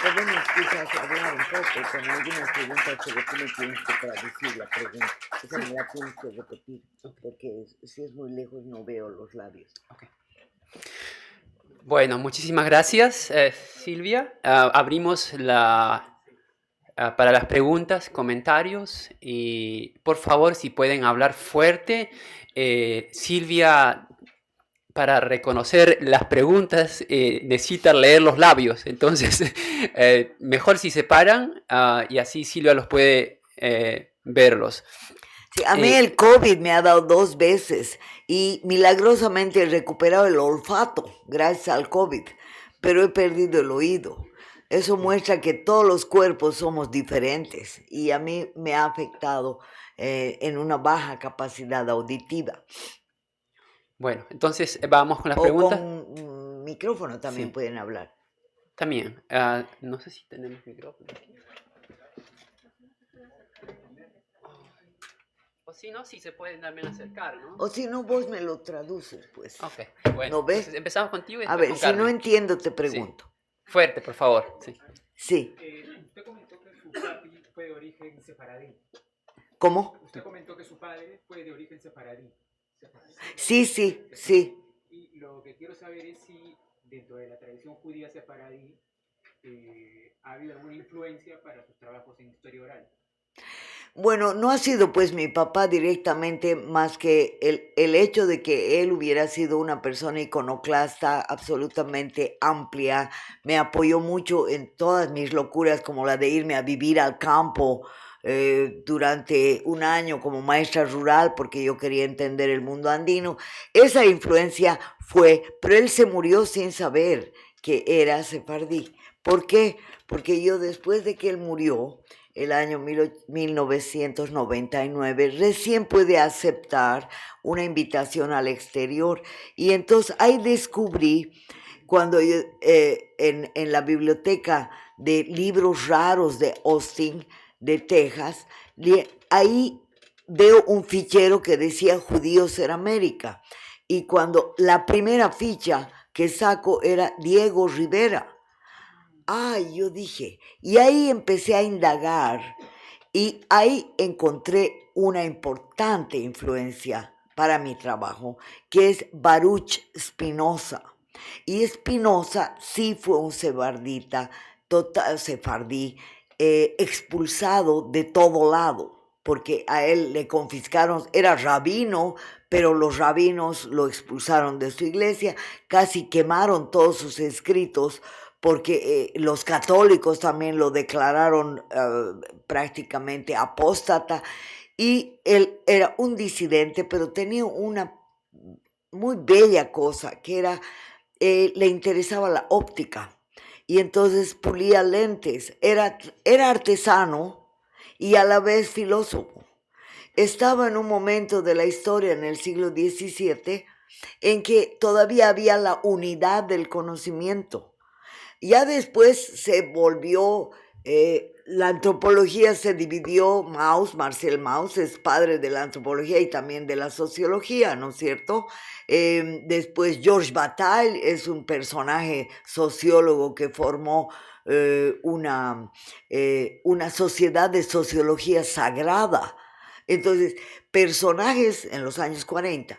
Podemos quizás hablar un poco con algunas preguntas, pero tú me tienes que traducir la pregunta. Esa me la tienes que repetir, porque si es muy lejos no veo los labios.
Ok. Bueno, muchísimas gracias, Silvia. Abrimos para las preguntas, comentarios y por favor, si pueden hablar fuerte. Silvia, para reconocer las preguntas, necesita leer los labios. Entonces, mejor si se paran y así Silvia los puede verlos.
Sí, a mí el COVID me ha dado 2 veces y milagrosamente he recuperado el olfato gracias al COVID, pero he perdido el oído. Eso muestra que todos los cuerpos somos diferentes y a mí me ha afectado en una baja capacidad auditiva.
Bueno, entonces vamos con las
O
preguntas.
con micrófono también
Sí.
pueden hablar.
También. No sé si tenemos micrófono. O si no, si se pueden también acercar, ¿no?
O si no, vos me lo traduces, pues.
Ok, bueno.
¿No ves?
Entonces empezamos contigo y
A
después
ver,
con
si no
Carmen.
entiendo, te pregunto.
Fuerte, por favor. Sí.
Sí.
Usted comentó que su papi fue de origen sefaradí.
¿Cómo?
Usted comentó que su padre fue de origen sefaradí.
Sí, sí, sí.
Y lo que quiero saber es si dentro de la tradición judía sefaradí ha habido alguna influencia para sus trabajos en historia oral.
Bueno, no ha sido pues mi papá directamente, más que el hecho de que él hubiera sido una persona iconoclasta absolutamente amplia. Me apoyó mucho en todas mis locuras, como la de irme a vivir al campo durante un año como maestra rural, porque yo quería entender el mundo andino. Esa influencia fue, pero él se murió sin saber que era sefardí. ¿Por qué? Porque yo, después de que él murió, el año 1999, recién pude aceptar una invitación al exterior. Y entonces ahí descubrí, cuando yo, en la biblioteca de libros raros de Austin, de Texas, ahí veo un fichero que decía Judíos en América. Y cuando la primera ficha que saco era Diego Rivera. Ay, yo dije, y ahí empecé a indagar y ahí encontré una importante influencia para mi trabajo, que es Baruch Spinoza. Y Spinoza sí fue un sefardí, expulsado de todo lado, porque a él le confiscaron, era rabino, pero los rabinos lo expulsaron de su iglesia, casi quemaron todos sus escritos, porque los católicos también lo declararon prácticamente apóstata, y él era un disidente, pero tenía una muy bella cosa, que era, le interesaba la óptica, y entonces pulía lentes, era artesano y a la vez filósofo. Estaba en un momento de la historia en el siglo XVII en que todavía había la unidad del conocimiento. Ya después se volvió, la antropología se dividió, Marcel Mauss es padre de la antropología y también de la sociología, ¿no es cierto? Después Georges Bataille es un personaje sociólogo que formó una sociedad de sociología sagrada. Entonces, personajes en los años 40,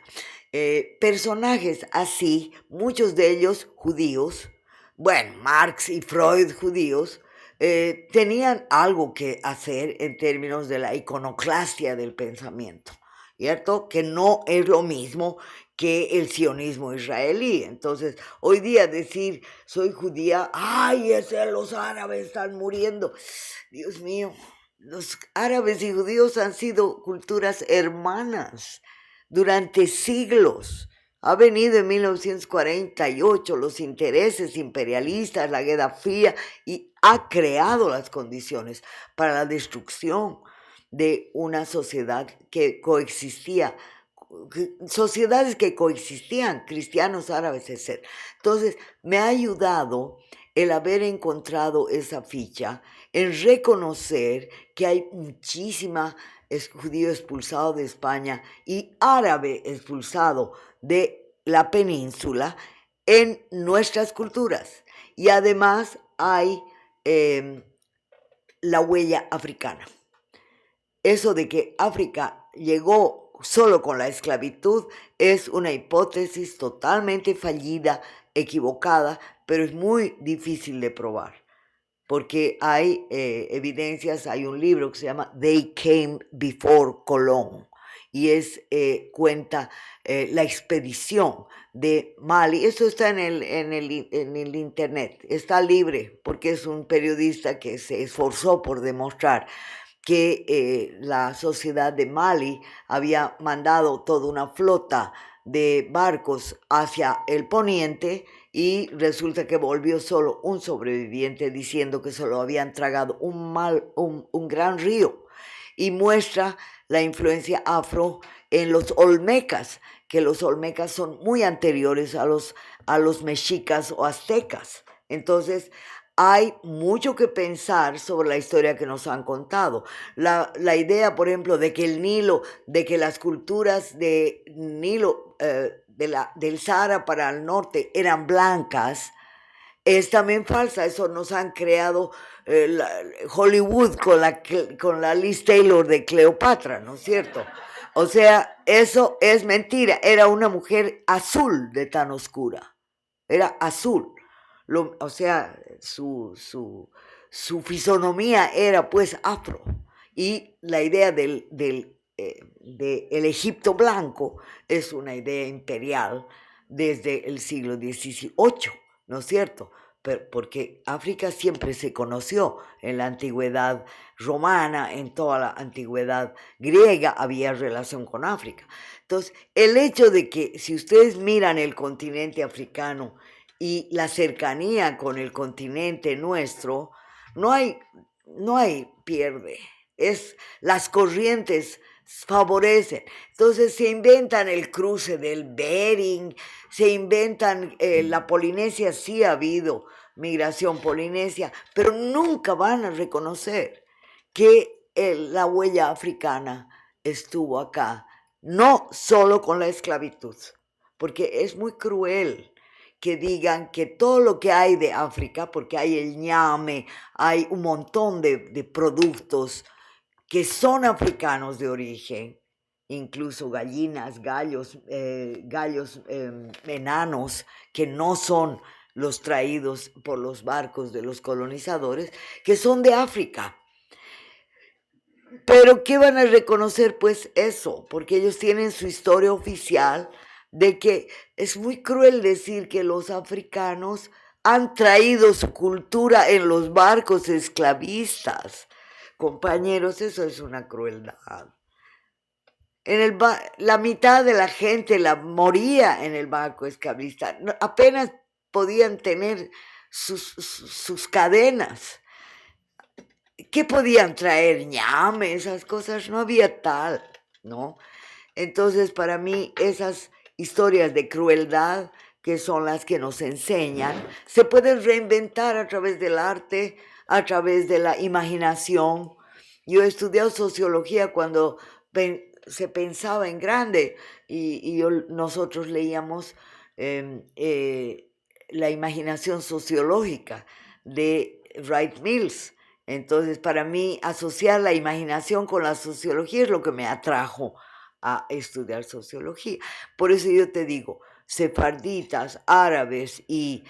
personajes así, muchos de ellos judíos, bueno, Marx y Freud judíos, tenían algo que hacer en términos de la iconoclastia del pensamiento, ¿cierto? Que no es lo mismo que el sionismo israelí. Entonces, hoy día decir, soy judía, ¡ay, los árabes están muriendo! Dios mío, los árabes y judíos han sido culturas hermanas durante siglos. Ha venido en 1948 los intereses imperialistas, la Guerra Fría, y ha creado las condiciones para la destrucción de una sociedad que coexistía, sociedades que coexistían, cristianos, árabes, etc. Entonces, me ha ayudado el haber encontrado esa ficha, en reconocer que hay muchísima judío expulsado de España y árabe expulsado de la península en nuestras culturas. Y además hay la huella africana. Eso de que África llegó solo con la esclavitud es una hipótesis totalmente fallida, equivocada, pero es muy difícil de probar. Porque hay evidencias, hay un libro que se llama They Came Before Colón y cuenta la expedición de Mali. Eso está en el internet, está libre porque es un periodista que se esforzó por demostrar que la sociedad de Mali había mandado toda una flota de barcos hacia el poniente y resulta que volvió solo un sobreviviente diciendo que se lo habían tragado un gran río, y muestra la influencia afro en los olmecas, que los olmecas son muy anteriores a los mexicas o aztecas. Entonces hay mucho que pensar sobre la historia que nos han contado. La idea, por ejemplo, de que el Nilo, de que las culturas de Nilo, del Sahara para el norte eran blancas, es también falsa. Eso nos han creado Hollywood con la Liz Taylor de Cleopatra, ¿no es cierto? O sea, eso es mentira. Era una mujer azul de tan oscura. Era azul. O sea, su fisonomía era pues afro. Y la idea del Egipto blanco es una idea imperial desde el siglo XVIII, ¿no es cierto? Porque África siempre se conoció en la antigüedad romana, en toda la antigüedad griega había relación con África. Entonces, el hecho de que si ustedes miran el continente africano y la cercanía con el continente nuestro, no hay pierde. Las corrientes favorecen. Entonces se inventan el cruce del Bering, se inventan la Polinesia, sí ha habido migración polinesia, pero nunca van a reconocer que la huella africana estuvo acá, no solo con la esclavitud, porque es muy cruel que digan que todo lo que hay de África, porque hay el ñame, hay un montón de productos que son africanos de origen, incluso gallinas, gallos enanos, que no son los traídos por los barcos de los colonizadores, que son de África. Pero ¿qué van a reconocer? Pues eso, porque ellos tienen su historia oficial de que es muy cruel decir que los africanos han traído su cultura en los barcos esclavistas. Compañeros, eso es una crueldad. La mitad de la gente moría en el barco esclavista. Apenas podían tener sus cadenas. ¿Qué podían traer? Ñame, esas cosas, no había tal, ¿no? Entonces, para mí, esas historias de crueldad, que son las que nos enseñan, se pueden reinventar a través del arte, a través de la imaginación. Yo he estudiado sociología cuando se pensaba en grande y nosotros leíamos la imaginación sociológica de Wright Mills. Entonces, para mí, asociar la imaginación con la sociología es lo que me atrajo a estudiar sociología. Por eso yo te digo, sefarditas, árabes y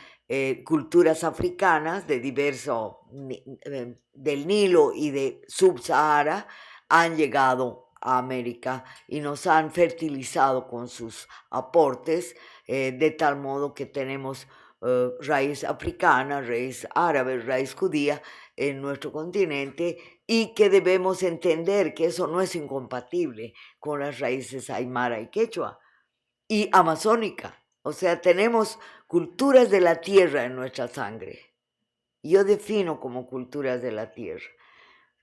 culturas africanas de del Nilo y de Sub-Sahara han llegado a América y nos han fertilizado con sus aportes, de tal modo que tenemos raíz africana, raíz árabe, raíz judía en nuestro continente, y que debemos entender que eso no es incompatible con las raíces aymara y quechua y amazónica. O sea, tenemos culturas de la tierra en nuestra sangre. Yo defino como culturas de la tierra.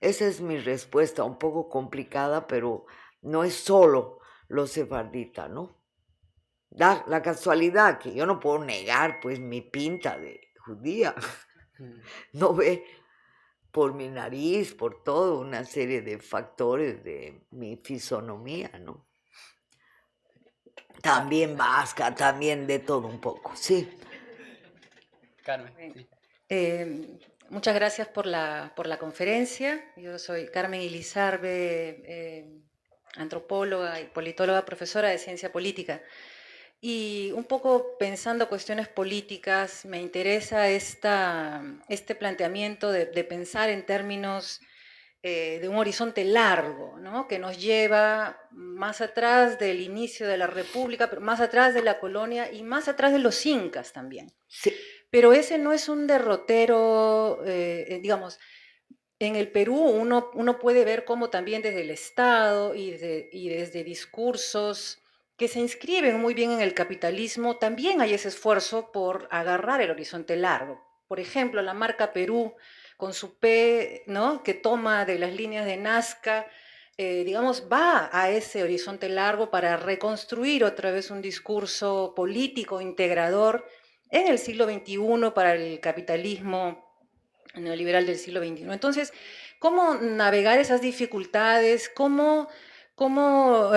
Esa es mi respuesta, un poco complicada, pero no es solo los sefarditas, ¿no? La casualidad que yo no puedo negar pues mi pinta de judía. No ve por mi nariz, por toda una serie de factores de mi fisonomía, ¿no? También vasca, también de todo un poco, sí.
Carmen. Sí.
Muchas gracias por la conferencia. Yo soy Carmen Ilizarbe, antropóloga y politóloga, profesora de ciencia política. Y un poco pensando cuestiones políticas, me interesa este planteamiento de pensar en términos de un horizonte largo, ¿no? Que nos lleva más atrás del inicio de la República, pero más atrás de la colonia y más atrás de los incas también.
Sí.
Pero ese no es un derrotero, digamos, en el Perú uno puede ver cómo también desde el Estado y desde discursos que se inscriben muy bien en el capitalismo, también hay ese esfuerzo por agarrar el horizonte largo. Por ejemplo, la marca Perú, con su P, ¿no? Que toma de las líneas de Nazca, digamos, va a ese horizonte largo para reconstruir otra vez un discurso político integrador en el siglo XXI para el capitalismo neoliberal del siglo XXI. Entonces, ¿cómo navegar esas dificultades? ¿Cómo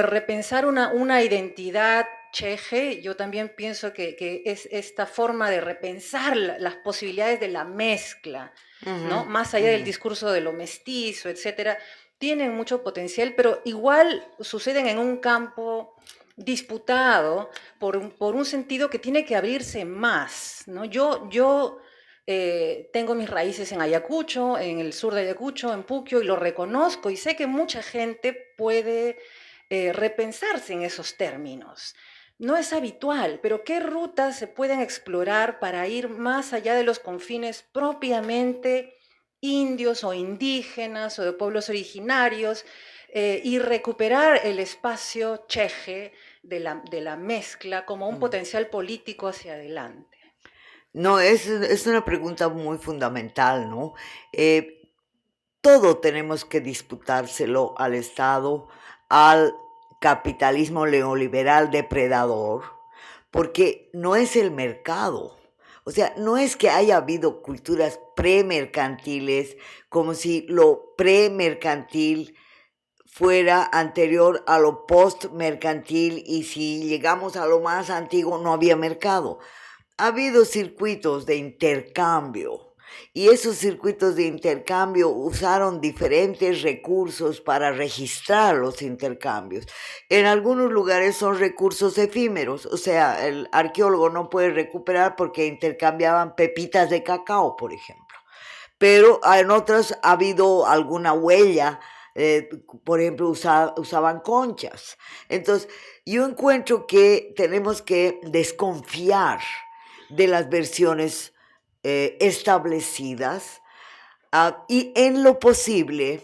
repensar una identidad cheje? Yo también pienso que es esta forma de repensar las posibilidades de la mezcla, ¿no? Más allá del discurso de lo mestizo, etcétera, tienen mucho potencial, pero igual suceden en un campo disputado por un sentido que tiene que abrirse más, ¿no? Yo tengo mis raíces en Ayacucho, en el sur de Ayacucho, en Puquio, y lo reconozco y sé que mucha gente puede repensarse en esos términos. No es habitual, pero ¿qué rutas se pueden explorar para ir más allá de los confines propiamente indios o indígenas o de pueblos originarios y recuperar el espacio cheje de la mezcla como un potencial político hacia adelante?
No, es una pregunta muy fundamental, ¿no? Todo tenemos que disputárselo al Estado, al capitalismo neoliberal depredador, porque no es el mercado. O sea, no es que haya habido culturas premercantiles, como si lo premercantil fuera anterior a lo postmercantil y si llegamos a lo más antiguo no había mercado. Ha habido circuitos de intercambio y esos circuitos de intercambio usaron diferentes recursos para registrar los intercambios. En algunos lugares son recursos efímeros, o sea, el arqueólogo no puede recuperar porque intercambiaban pepitas de cacao, por ejemplo. Pero en otras ha habido alguna huella, por ejemplo, usaban conchas. Entonces, yo encuentro que tenemos que desconfiar de las versiones establecidas y en lo posible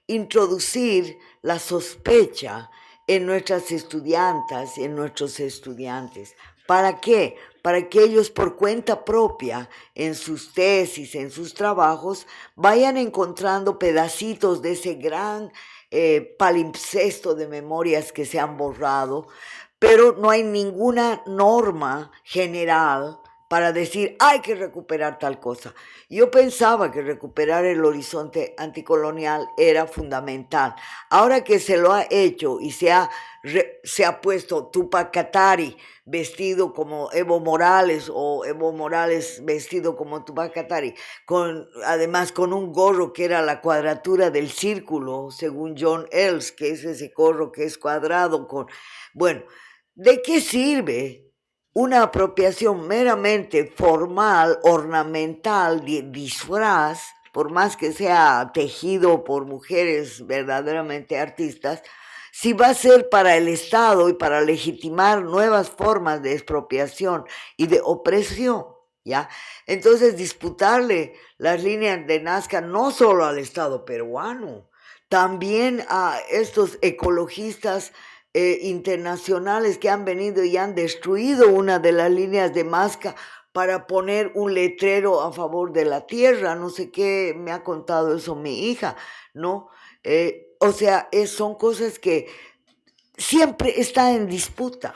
introducir la sospecha en nuestras estudiantas y en nuestros estudiantes. ¿Para qué? Para que ellos por cuenta propia, en sus tesis, en sus trabajos, vayan encontrando pedacitos de ese gran palimpsesto de memorias que se han borrado, pero no hay ninguna norma general para decir hay que recuperar tal cosa. Yo pensaba que recuperar el horizonte anticolonial era fundamental. Ahora que se lo ha hecho y se ha puesto Tupac Katari vestido como Evo Morales o Evo Morales vestido como Tupac Katari, además con un gorro que era la cuadratura del círculo, según John Ells, que es ese gorro que es cuadrado con... Bueno, ¿de qué sirve una apropiación meramente formal, ornamental, disfraz, por más que sea tejido por mujeres verdaderamente artistas, si va a ser para el Estado y para legitimar nuevas formas de expropiación y de opresión? ¿Ya? Entonces, disputarle las líneas de Nazca no solo al Estado peruano, también a estos ecologistas internacionales que han venido y han destruido una de las líneas de Nazca para poner un letrero a favor de la tierra. No sé qué me ha contado eso mi hija, ¿no? O sea, son cosas que siempre están en disputa,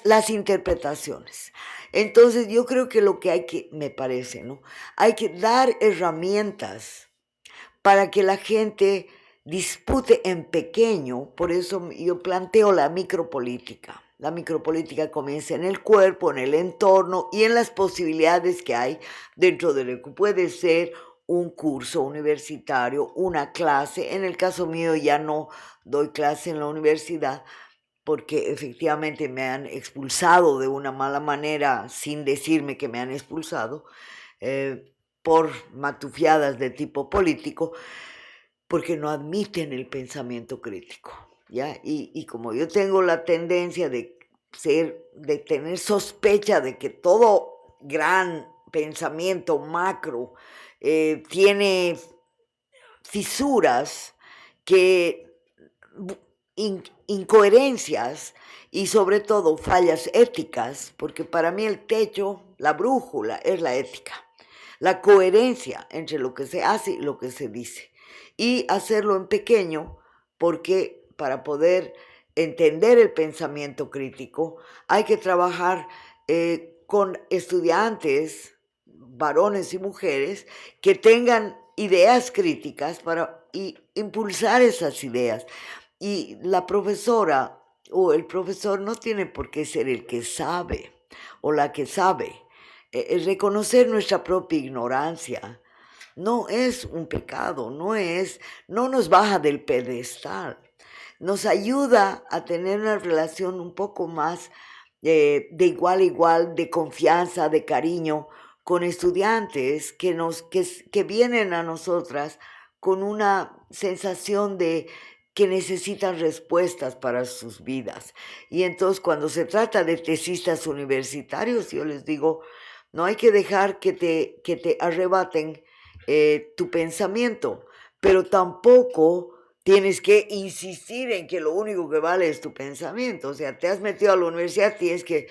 las interpretaciones. Entonces yo creo que lo que hay que, me parece, ¿no? Hay que dar herramientas para que la gente dispute en pequeño. Por eso yo planteo la micropolítica. La micropolítica comienza en el cuerpo, en el entorno y en las posibilidades que hay dentro de lo que puede ser un curso universitario, una clase. En el caso mío ya no doy clase en la universidad porque efectivamente me han expulsado de una mala manera sin decirme que me han expulsado por matufiadas de tipo político, porque no admiten el pensamiento crítico, ¿ya? Y como yo tengo la tendencia de tener sospecha de que todo gran pensamiento macro tiene fisuras, que incoherencias y sobre todo fallas éticas, porque para mí el techo, la brújula es la ética, la coherencia entre lo que se hace y lo que se dice, y hacerlo en pequeño, porque para poder entender el pensamiento crítico hay que trabajar con estudiantes, varones y mujeres, que tengan ideas críticas para impulsar esas ideas. Y la profesora o el profesor no tiene por qué ser el que sabe o la que sabe. Reconocer nuestra propia ignorancia no es un pecado, no nos baja del pedestal. Nos ayuda a tener una relación un poco más de igual a igual, de confianza, de cariño, con estudiantes que vienen a nosotras con una sensación de que necesitan respuestas para sus vidas. Y entonces cuando se trata de tesistas universitarios, yo les digo, no hay que dejar que te arrebaten tu pensamiento, pero tampoco tienes que insistir en que lo único que vale es tu pensamiento. O sea, te has metido a la universidad, tienes que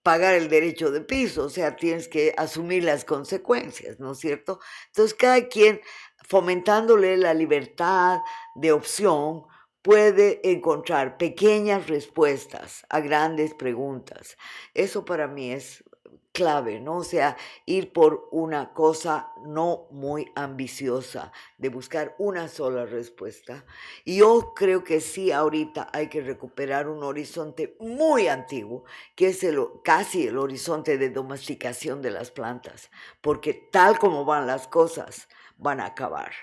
pagar el derecho de piso, o sea, tienes que asumir las consecuencias, ¿no es cierto? Entonces, cada quien, fomentándole la libertad de opción, puede encontrar pequeñas respuestas a grandes preguntas. Eso para mí es clave, ¿no? O sea, ir por una cosa no muy ambiciosa, de buscar una sola respuesta. Y yo creo que sí, ahorita hay que recuperar un horizonte muy antiguo, que es casi el horizonte de domesticación de las plantas, porque tal como van las cosas, van a acabar.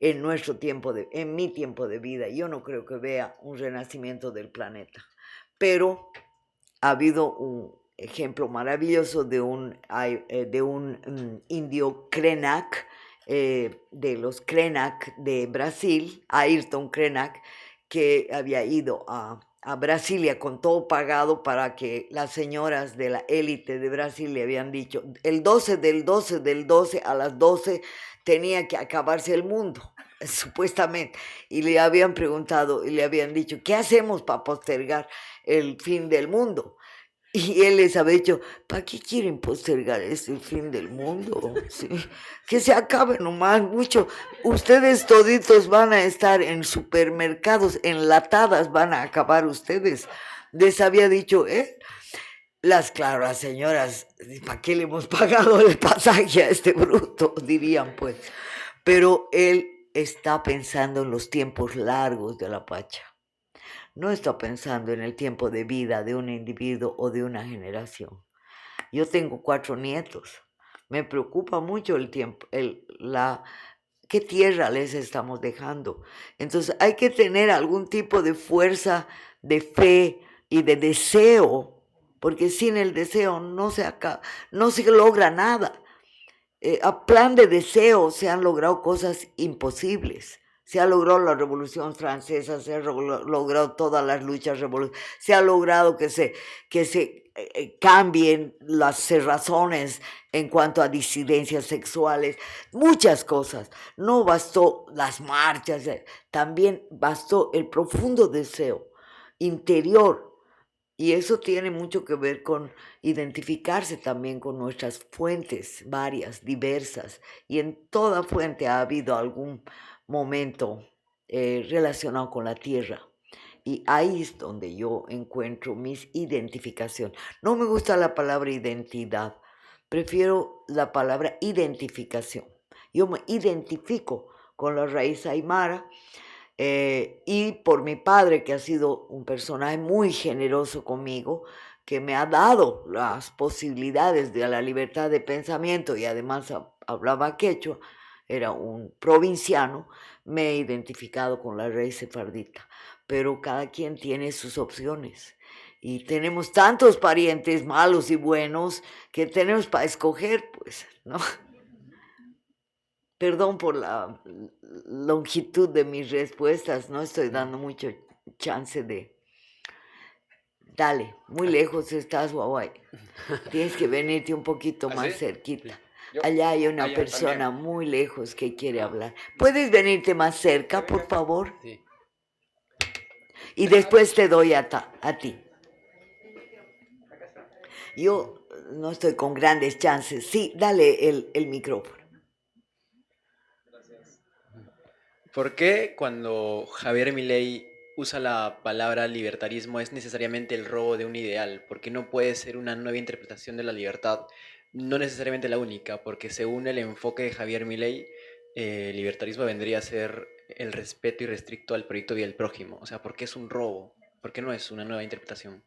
En mi tiempo de vida, yo no creo que vea un renacimiento del planeta, pero ha habido un ejemplo maravilloso de un indio Krenak, de los Krenak de Brasil, Ayrton Krenak, que había ido a Brasilia con todo pagado para que las señoras de la élite de Brasil le habían dicho, el 12 del 12 del 12 a las 12 tenía que acabarse el mundo, supuestamente, y le habían preguntado y le habían dicho, ¿qué hacemos para postergar el fin del mundo? Y él les había dicho, ¿para qué quieren postergar el fin del mundo? ¿Sí? Que se acabe nomás mucho. Ustedes toditos van a estar en supermercados, enlatadas van a acabar ustedes. Les había dicho él. Claro, las señoras, ¿para qué le hemos pagado el pasaje a este bruto? Dirían pues. Pero él está pensando en los tiempos largos de la Pacha. No está pensando en el tiempo de vida de un individuo o de una generación. Yo tengo 4 nietos. Me preocupa mucho el tiempo, qué tierra les estamos dejando. Entonces hay que tener algún tipo de fuerza, de fe y de deseo, porque sin el deseo no se logra nada. A plan de deseo se han logrado cosas imposibles. Se ha logrado la Revolución Francesa, se ha logrado todas las luchas revolucionarias, se ha logrado que se cambien las cerrazones en cuanto a disidencias sexuales, muchas cosas. No bastó las marchas, también bastó el profundo deseo interior. Y eso tiene mucho que ver con identificarse también con nuestras fuentes varias, diversas. Y en toda fuente ha habido algún momento relacionado con la tierra. Y ahí es donde yo encuentro mis identificación. No me gusta la palabra identidad, prefiero la palabra identificación. Yo me identifico con la raíz aymara. Y por mi padre, que ha sido un personaje muy generoso conmigo, que me ha dado las posibilidades de la libertad de pensamiento y además hablaba quechua, era un provinciano, me he identificado con la raíz sefardita, pero cada quien tiene sus opciones. Y tenemos tantos parientes malos y buenos que tenemos para escoger, pues, ¿no? Perdón por la longitud de mis respuestas, no estoy dando mucho chance de... Dale, muy lejos estás, Huawei. Tienes que venirte un poquito más cerquita. Allá hay una persona muy lejos que quiere hablar. ¿Puedes venirte más cerca, por favor?
Sí.
Y después te doy a ti. Yo no estoy con grandes chances. Sí, dale el micrófono.
¿Por qué cuando Javier Milei usa la palabra libertarismo es necesariamente el robo de un ideal? ¿Por qué no puede ser una nueva interpretación de la libertad? No necesariamente la única, porque según el enfoque de Javier Milei, libertarismo vendría a ser el respeto irrestricto al proyecto y al prójimo. O sea, ¿por qué es un robo? ¿Por qué no es una nueva interpretación?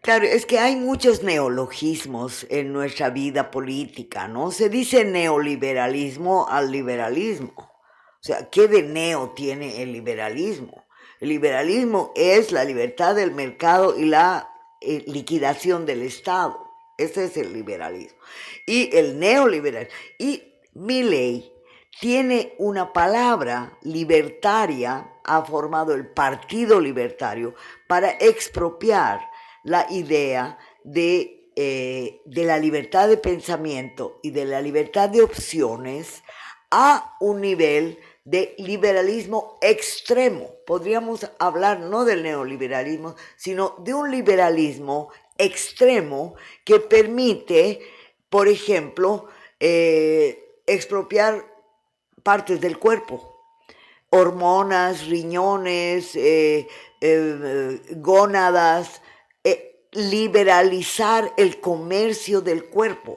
Claro, es que hay muchos neologismos en nuestra vida política, ¿no? Se dice neoliberalismo al liberalismo. O sea, ¿qué de neo tiene el liberalismo? El liberalismo es la libertad del mercado y la liquidación del Estado. Ese es el liberalismo. Y el neoliberalismo. Y Milei tiene una palabra libertaria, ha formado el Partido Libertario para expropiar la idea de la libertad de pensamiento y de la libertad de opciones a un nivel de liberalismo extremo. Podríamos hablar no del neoliberalismo, sino de un liberalismo extremo que permite, por ejemplo, expropiar partes del cuerpo, hormonas, riñones, gónadas, liberalizar el comercio del cuerpo.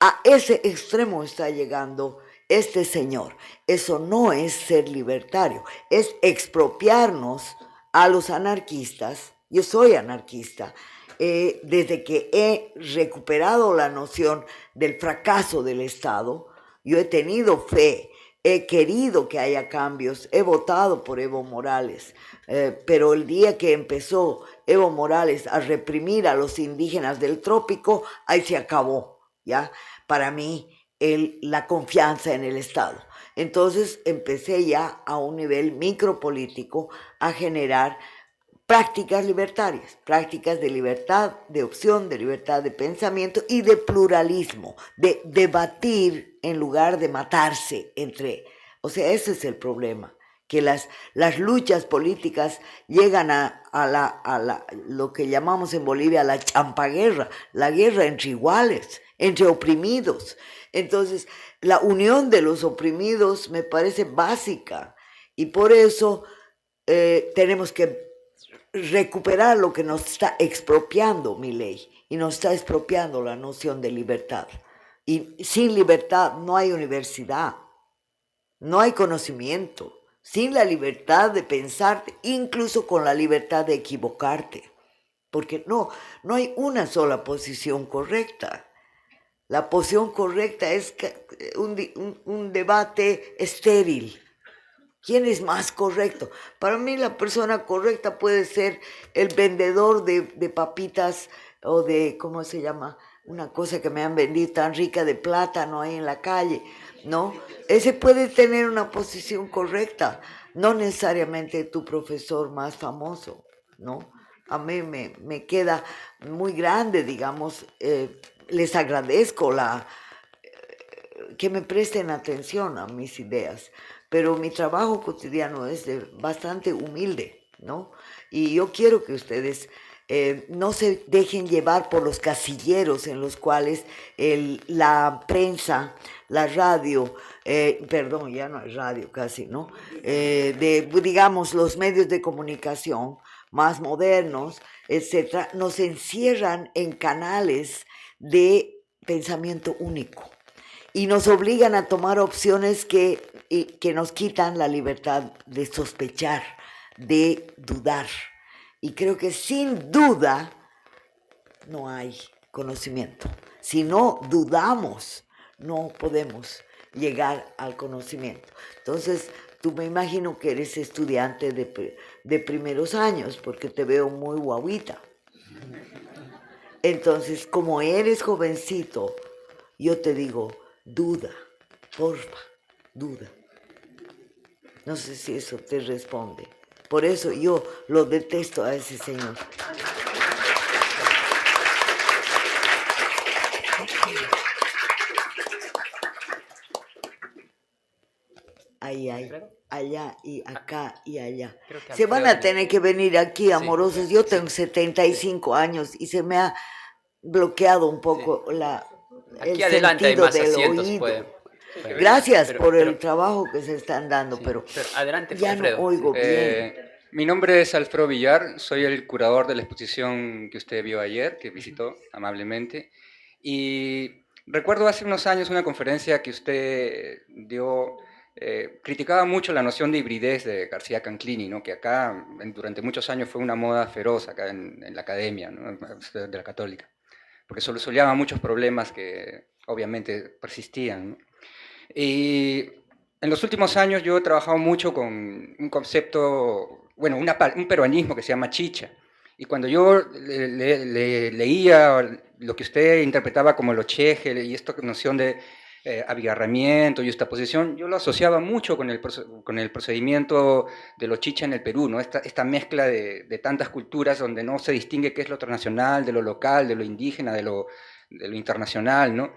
A ese extremo está llegando este señor. Eso no es ser libertario, es expropiarnos a los anarquistas. Yo soy anarquista. Desde que he recuperado la noción del fracaso del Estado, yo he tenido fe, he querido que haya cambios, he votado por Evo Morales, pero el día que empezó Evo Morales a reprimir a los indígenas del trópico, ahí se acabó, ¿ya? Para mí, la confianza en el Estado. Entonces empecé ya a un nivel micropolítico a generar prácticas libertarias, prácticas de libertad de opción, de libertad de pensamiento y de pluralismo, de debatir en lugar de matarse entre. O sea, ese es el problema, que las luchas políticas llegan a lo que llamamos en Bolivia la champaguerra, la guerra entre iguales, entre oprimidos. Entonces, la unión de los oprimidos me parece básica y por eso tenemos que recuperar lo que nos está expropiando Milei y nos está expropiando la noción de libertad. Y sin libertad no hay universidad, no hay conocimiento. Sin la libertad de pensarte, incluso con la libertad de equivocarte. Porque no hay una sola posición correcta. La posición correcta es un debate estéril. ¿Quién es más correcto? Para mí la persona correcta puede ser el vendedor de papitas o de, ¿cómo se llama? Una cosa que me han vendido tan rica de plátano ahí en la calle, ¿no? Ese puede tener una posición correcta, no necesariamente tu profesor más famoso, ¿no? A mí me queda muy grande, digamos, les agradezco que me presten atención a mis ideas, pero mi trabajo cotidiano es bastante humilde, ¿no? Y yo quiero que ustedes no se dejen llevar por los casilleros en los cuales la prensa, la radio, perdón, ya no es radio casi, ¿no? Digamos, los medios de comunicación más modernos, etcétera, nos encierran en canales de pensamiento único y nos obligan a tomar opciones que nos quitan la libertad de sospechar, de dudar. Y creo que sin duda no hay conocimiento. Si no dudamos, no podemos llegar al conocimiento. Entonces, tú me imagino que eres estudiante de primeros años, porque te veo muy guaguita. Entonces, como eres jovencito, yo te digo, duda, porfa, duda. No sé si eso te responde. Por eso yo lo detesto a ese señor. Ahí hay, allá y acá y allá.
Creo que
Se van
Alfredo
a
tiene-
tener que venir aquí,
Sí,
amorosos. Yo
sí,
tengo 75 años y se me ha bloqueado un poco el
Aquí adelante hay
sentido
más
del
asientos,
oído.
pueden venir.
Gracias
Pero,
por
pero,
el trabajo que se están dando,
sí,
pero
pero adelante,
ya no
Alfredo. Sí.
oigo bien.
Mi nombre es Alfredo Villar, soy el curador de la exposición que usted vio ayer, que visitó amablemente. Y recuerdo hace unos años una conferencia que usted dio, criticaba mucho la noción de hibridez de García Canclini, ¿no? Que acá durante muchos años fue una moda feroz acá en la academia, ¿no? De la Católica, porque solucionaba muchos problemas que obviamente persistían, ¿no? Y en los últimos años yo he trabajado mucho con un concepto, bueno, un peruanismo que se llama chicha. Y cuando yo leía lo que usted interpretaba como lo cheje y esta noción de abigarramiento y esta posición, yo lo asociaba mucho con con el procedimiento de los chicha en el Perú, ¿no? Esta mezcla de tantas culturas donde no se distingue qué es lo transnacional, de lo local, de lo indígena, de lo internacional, ¿no?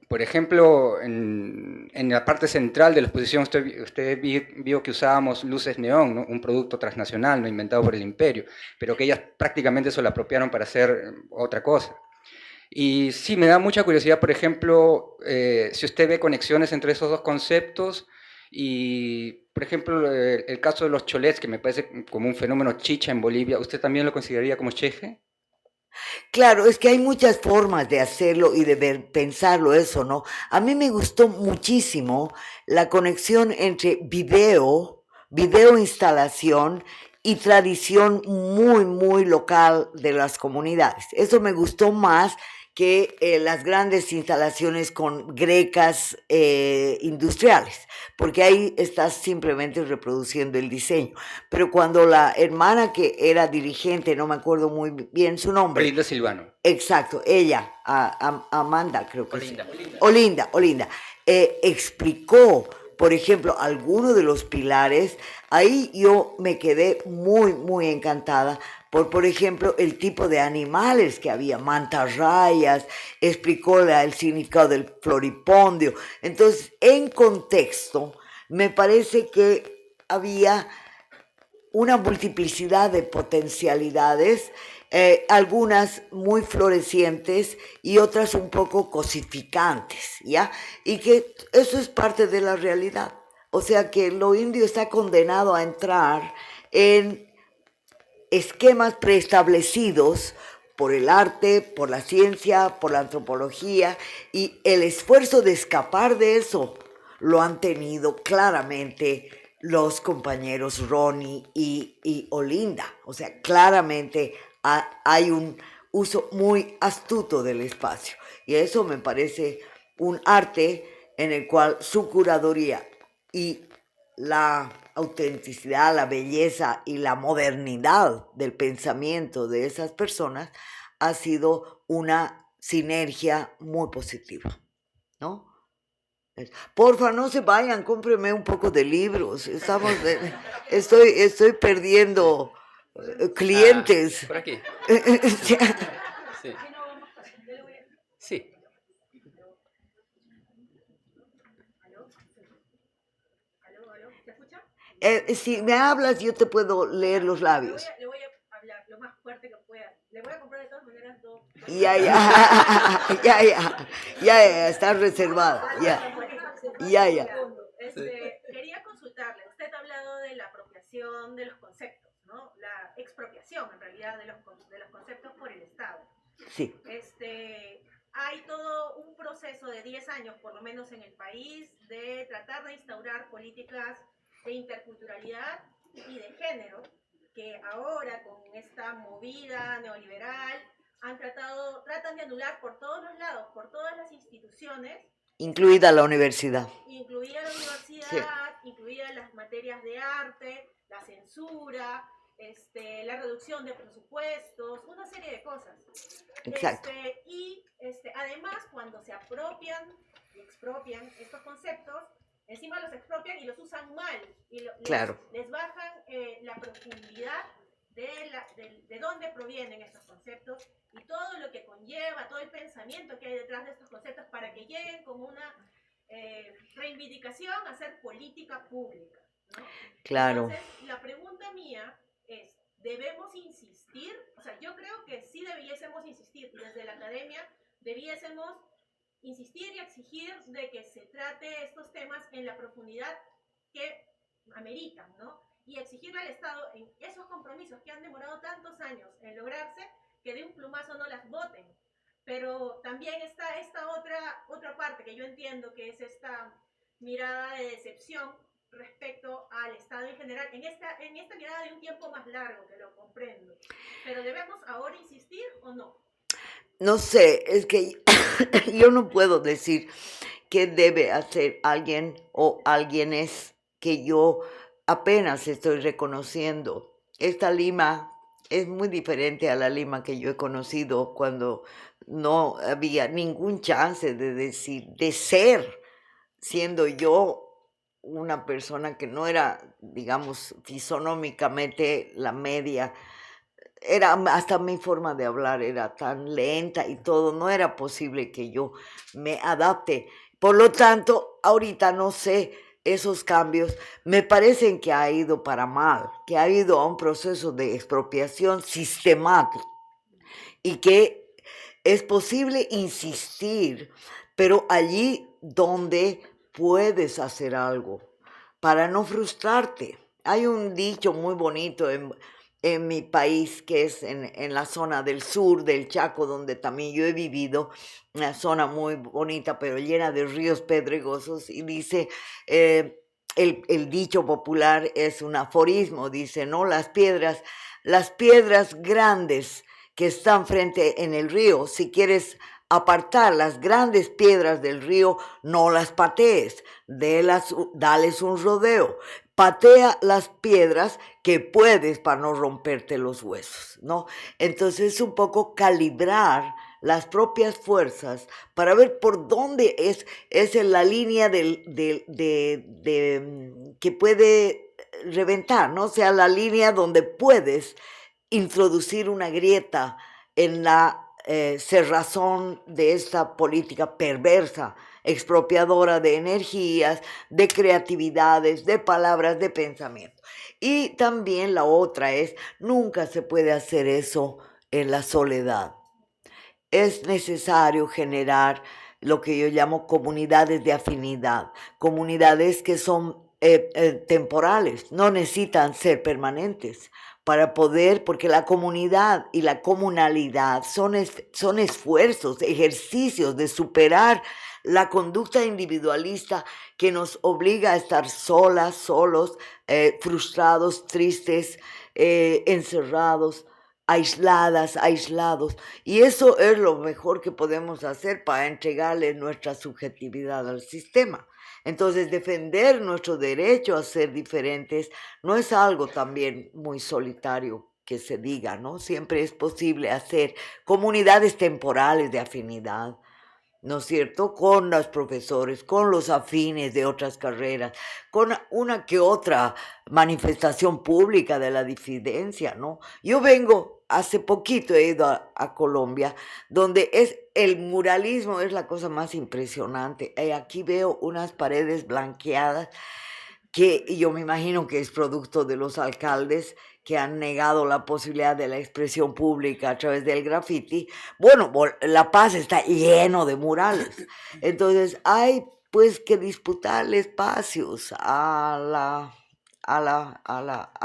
Por ejemplo, en la parte central de la exposición usted vio que usábamos luces neón, ¿no? Un producto transnacional, no inventado por el imperio, pero que ellas prácticamente se lo apropiaron para hacer otra cosa. Y sí, me da mucha curiosidad, por ejemplo, si usted ve conexiones entre esos dos conceptos y, por ejemplo, el caso de los cholets, que me parece como un fenómeno chicha en Bolivia, ¿usted también lo consideraría como cheje?
Claro, es que hay muchas formas de hacerlo y de pensarlo eso, ¿no? A mí me gustó muchísimo la conexión entre video instalación y tradición muy, muy local de las comunidades. Eso me gustó más que las grandes instalaciones con grecas industriales, porque ahí estás simplemente reproduciendo el diseño. Pero cuando la hermana que era dirigente, no me acuerdo muy bien su nombre,
Olinda Silvano.
exacto, ella, Amanda, creo que
Olinda.
sí. Olinda, explicó, por ejemplo, algunos de los pilares. Ahí yo me quedé muy, muy encantada por ejemplo, el tipo de animales que había, mantarrayas, explicó el significado del floripondio. Entonces, en contexto, me parece que había una multiplicidad de potencialidades, algunas muy florecientes y otras un poco cosificantes, ¿ya? Y que eso es parte de la realidad. O sea que lo indio está condenado a entrar en esquemas preestablecidos por el arte, por la ciencia, por la antropología, y el esfuerzo de escapar de eso lo han tenido claramente los compañeros Ronnie y Olinda. O sea, claramente hay un uso muy astuto del espacio. Y eso me parece un arte en el cual su curaduría y la autenticidad, la belleza y la modernidad del pensamiento de esas personas ha sido una sinergia muy positiva, ¿no? Porfa, no se vayan, cómprenme un poco de libros. Estoy perdiendo clientes.
Por aquí. Sí. Sí.
Si me hablas, yo te puedo leer los labios.
Le voy a hablar lo más fuerte que pueda. Le voy a comprar de todas maneras dos.
Ya, está reservada. Ya.
Quería consultarle. Usted ha hablado de la apropiación de los conceptos, ¿no? La expropiación, en realidad, de los conceptos por el Estado.
Sí.
Hay todo un proceso de 10 años, por lo menos en el país, de tratar de instaurar políticas de interculturalidad y de género, que ahora con esta movida neoliberal tratan de anular por todos los lados, por todas las instituciones,
Incluida la universidad.
Incluida la universidad, incluida las materias de arte, la censura, la reducción de presupuestos, una serie de cosas.
Exacto.
Además, cuando se apropian y expropian estos conceptos, encima los expropian y los usan mal. Y
Claro.
les bajan la profundidad de dónde provienen estos conceptos y todo lo que conlleva, todo el pensamiento que hay detrás de estos conceptos para que lleguen como una reivindicación a hacer política pública, ¿no?
Claro.
Entonces, la pregunta mía es, ¿debemos insistir? O sea, yo creo que sí debiésemos insistir, desde la academia debiésemos insistir y exigir de que se trate estos temas en la profundidad que ameritan, ¿no? Y exigirle al Estado en esos compromisos que han demorado tantos años en lograrse, que de un plumazo no las voten. Pero también está esta otra parte que yo entiendo, que es esta mirada de decepción respecto al Estado en general, en esta mirada de un tiempo más largo, que lo comprendo. Pero ¿debemos ahora insistir o no?
No sé, es que yo no puedo decir qué debe hacer alguien o alguienes que yo apenas estoy reconociendo. Esta Lima es muy diferente a la Lima que yo he conocido cuando no había ningún chance de decir, de ser, siendo yo una persona que no era, digamos, fisonómicamente la media. Era hasta mi forma de hablar era tan lenta y todo, no era posible que yo me adapte. Por lo tanto, ahorita no sé, esos cambios me parecen que ha ido para mal, que ha ido a un proceso de expropiación sistemático y que es posible insistir, pero allí donde puedes hacer algo para no frustrarte. Hay un dicho muy bonito en mi país, que es en la zona del sur del Chaco, donde también yo he vivido, una zona muy bonita, pero llena de ríos pedregosos, y dice, el dicho popular es un aforismo, dice, ¿no? Las piedras grandes que están frente en el río, si quieres apartar las grandes piedras del río, no las patees, dales un rodeo. Patea las piedras que puedes para no romperte los huesos, ¿no? Entonces es un poco calibrar las propias fuerzas para ver por dónde es en la línea que puede reventar, ¿no? O sea, la línea donde puedes introducir una grieta en la cerrazón de esta política perversa, expropiadora de energías, de creatividades, de palabras, de pensamiento. Y también la otra es, nunca se puede hacer eso en la soledad. Es necesario generar lo que yo llamo comunidades de afinidad, comunidades que son temporales, no necesitan ser permanentes para poder, porque la comunidad y la comunalidad son esfuerzos, ejercicios de superar la conducta individualista que nos obliga a estar solas, solos, frustrados, tristes, encerrados, aisladas, aislados. Y eso es lo mejor que podemos hacer para entregarle nuestra subjetividad al sistema. Entonces, defender nuestro derecho a ser diferentes no es algo también muy solitario que se diga, ¿no? Siempre es posible hacer comunidades temporales de afinidad, ¿no es cierto? Con los profesores, con los afines de otras carreras, con una que otra manifestación pública de la disidencia, ¿no? Yo hace poquito he ido a Colombia, donde el muralismo es la cosa más impresionante. Aquí veo unas paredes blanqueadas que yo me imagino que es producto de los alcaldes que han negado la posibilidad de la expresión pública a través del graffiti. Bueno, La Paz está lleno de murales. Entonces hay pues que disputarle espacios a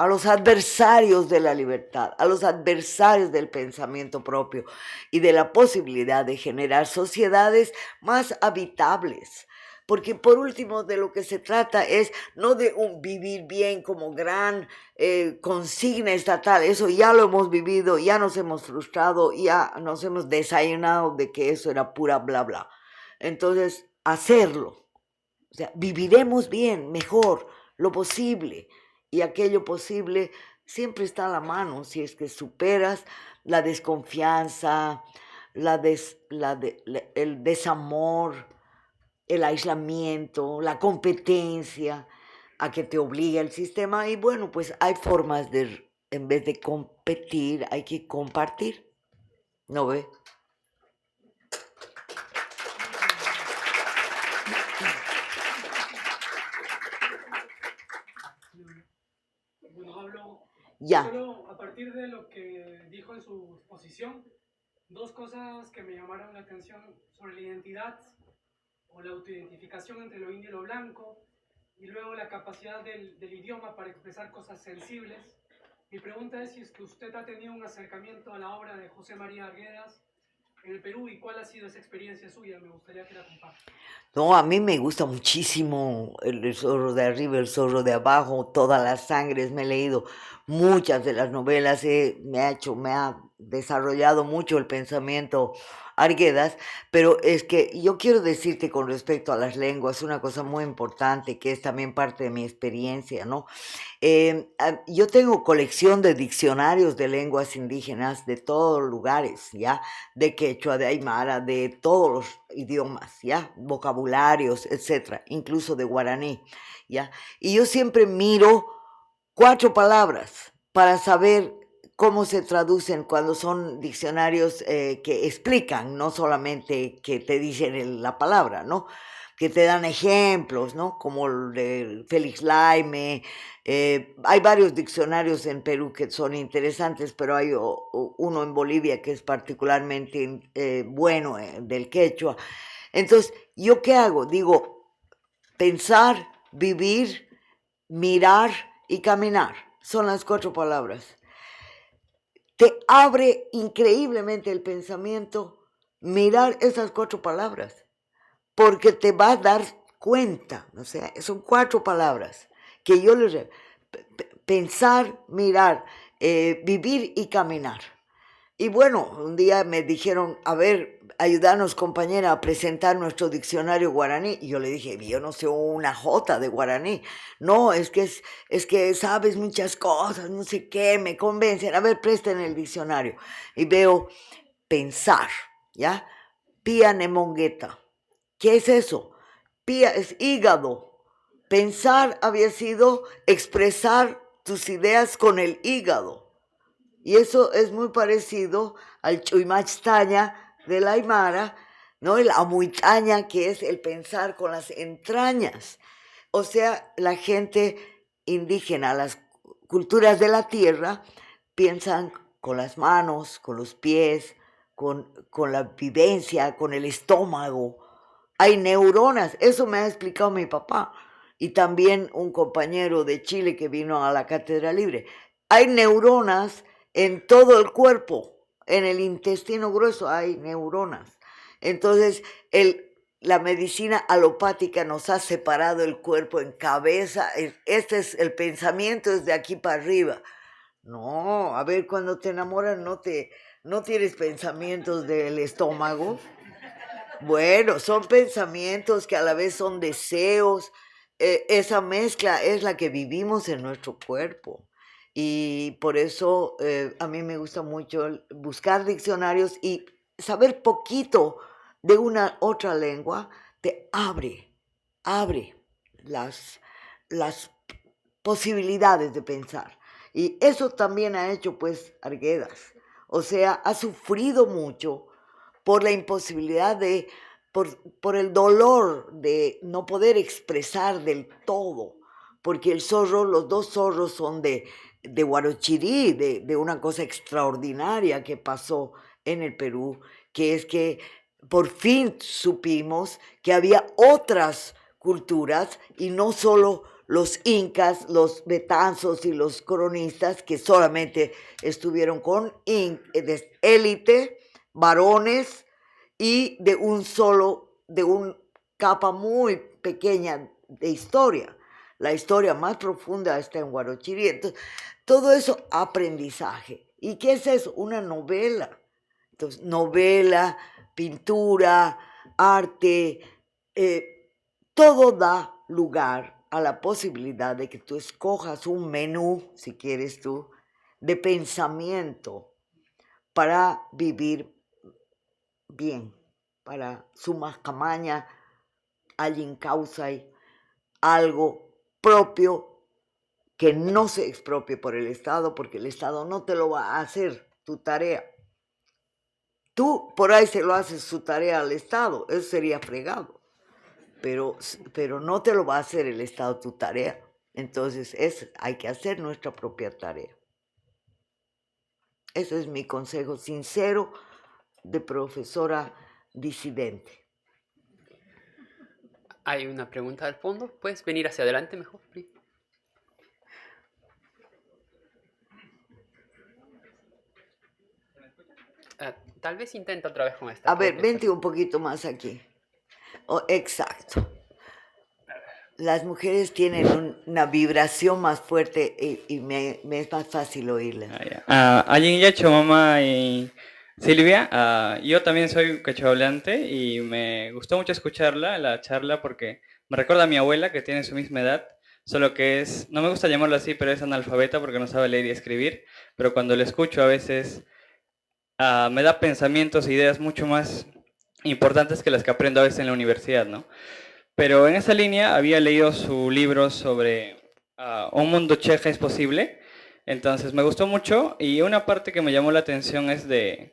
los adversarios de la libertad, a los adversarios del pensamiento propio y de la posibilidad de generar sociedades más habitables. Porque por último de lo que se trata es no de un vivir bien como gran consigna estatal, eso ya lo hemos vivido, ya nos hemos frustrado, ya nos hemos desayunado de que eso era pura bla bla. Entonces hacerlo. O sea, viviremos bien, mejor, lo posible. Y aquello posible siempre está a la mano si es que superas la desconfianza, el desamor, el aislamiento, la competencia a que te obliga el sistema. Y bueno, pues hay formas de, en vez de competir, hay que compartir. ¿No ve?
Bueno, hablo
Ya.
solo a partir de lo que dijo en su exposición, dos cosas que me llamaron la atención sobre la identidad o la autoidentificación entre lo indio y lo blanco, y luego la capacidad del idioma para expresar cosas sensibles. Mi pregunta es si es que usted ha tenido un acercamiento a la obra de José María Arguedas en el Perú y cuál ha sido esa experiencia suya. Me gustaría que la comparta.
No, a mí me gusta muchísimo el zorro de arriba, el zorro de abajo, todas las sangres. Me he leído muchas de las novelas, me ha desarrollado mucho el pensamiento Arguedas, pero es que yo quiero decirte con respecto a las lenguas una cosa muy importante que es también parte de mi experiencia, ¿no? Yo tengo colección de diccionarios de lenguas indígenas de todos lugares, ¿ya? De quechua, de aymara, de todos los idiomas, ¿ya? Vocabularios, etcétera, incluso de guaraní, ¿ya? Y yo siempre miro 4 palabras para saber cómo se traducen cuando son diccionarios que explican, no solamente que te dicen la palabra, ¿no? Que te dan ejemplos, ¿no? Como el de Félix Laime. Hay varios diccionarios en Perú que son interesantes, pero hay uno en Bolivia que es particularmente bueno, del quechua. Entonces, ¿yo qué hago? Digo, pensar, vivir, mirar y caminar. Son las 4 palabras. Te abre increíblemente el pensamiento mirar esas 4 palabras, porque te vas a dar cuenta, o sea, son 4 palabras que yo les... Pensar, mirar, vivir y caminar. Y bueno, un día me dijeron, a ver, ayúdanos compañera a presentar nuestro diccionario guaraní. Y yo le dije, yo no sé una jota de guaraní. No, es que sabes muchas cosas, no sé qué, me convencen. A ver, presten el diccionario. Y veo pensar, ¿ya? Pía nemongueta. ¿Qué es eso? Pía es hígado. Pensar había sido expresar tus ideas con el hígado. Y eso es muy parecido al chuimachtaña de la Aymara, ¿no? El amuitaña, que es el pensar con las entrañas. O sea, la gente indígena, las culturas de la tierra, piensan con las manos, con los pies, con la vivencia, con el estómago. Hay neuronas, eso me ha explicado mi papá. Y también un compañero de Chile que vino a la Cátedra Libre. Hay neuronas en todo el cuerpo, en el intestino grueso hay neuronas. Entonces, la medicina alopática nos ha separado el cuerpo en cabeza. Este es el pensamiento, es de aquí para arriba. No, a ver, cuando te enamoras no tienes pensamientos del estómago. Bueno, son pensamientos que a la vez son deseos. Esa mezcla es la que vivimos en nuestro cuerpo. Y por eso a mí me gusta mucho buscar diccionarios y saber poquito de una otra lengua te abre las posibilidades de pensar. Y eso también ha hecho pues Arguedas. O sea, ha sufrido mucho por la imposibilidad por el dolor de no poder expresar del todo, porque el zorro, los 2 zorros son de Huarochirí, de una cosa extraordinaria que pasó en el Perú, que es que por fin supimos que había otras culturas y no solo los incas, los betanzos y los cronistas que solamente estuvieron con élite, varones y de una capa muy pequeña de historia. La historia más profunda está en Huarochirí. Entonces, todo eso aprendizaje. ¿Y qué es eso? Una novela. Entonces, novela, pintura, arte, todo da lugar a la posibilidad de que tú escojas un menú, si quieres tú, de pensamiento para vivir bien, para sumas camaña, allin causa y algo propio que no se expropie por el Estado, porque el Estado no te lo va a hacer tu tarea. Tú por ahí se lo haces su tarea al Estado, eso sería fregado, pero no te lo va a hacer el Estado tu tarea. Entonces hay que hacer nuestra propia tarea. Ese es mi consejo sincero de profesora disidente.
Hay una pregunta al fondo. ¿Puedes venir hacia adelante mejor, Pri? Tal vez intenta otra vez con esta.
A ver, vente un poquito más aquí. Exacto. Las mujeres tienen una vibración más fuerte y me es más fácil oírlas.
Alguien hecho, mamá y Silvia, yo también soy cachahablante y me gustó mucho escucharla, la charla, porque me recuerda a mi abuela que tiene su misma edad, solo que no me gusta llamarlo así, pero es analfabeta porque no sabe leer y escribir, pero cuando la escucho a veces me da pensamientos e ideas mucho más importantes que las que aprendo a veces en la universidad, ¿no? Pero en esa línea había leído su libro sobre Un mundo cheje es posible, entonces me gustó mucho y una parte que me llamó la atención es de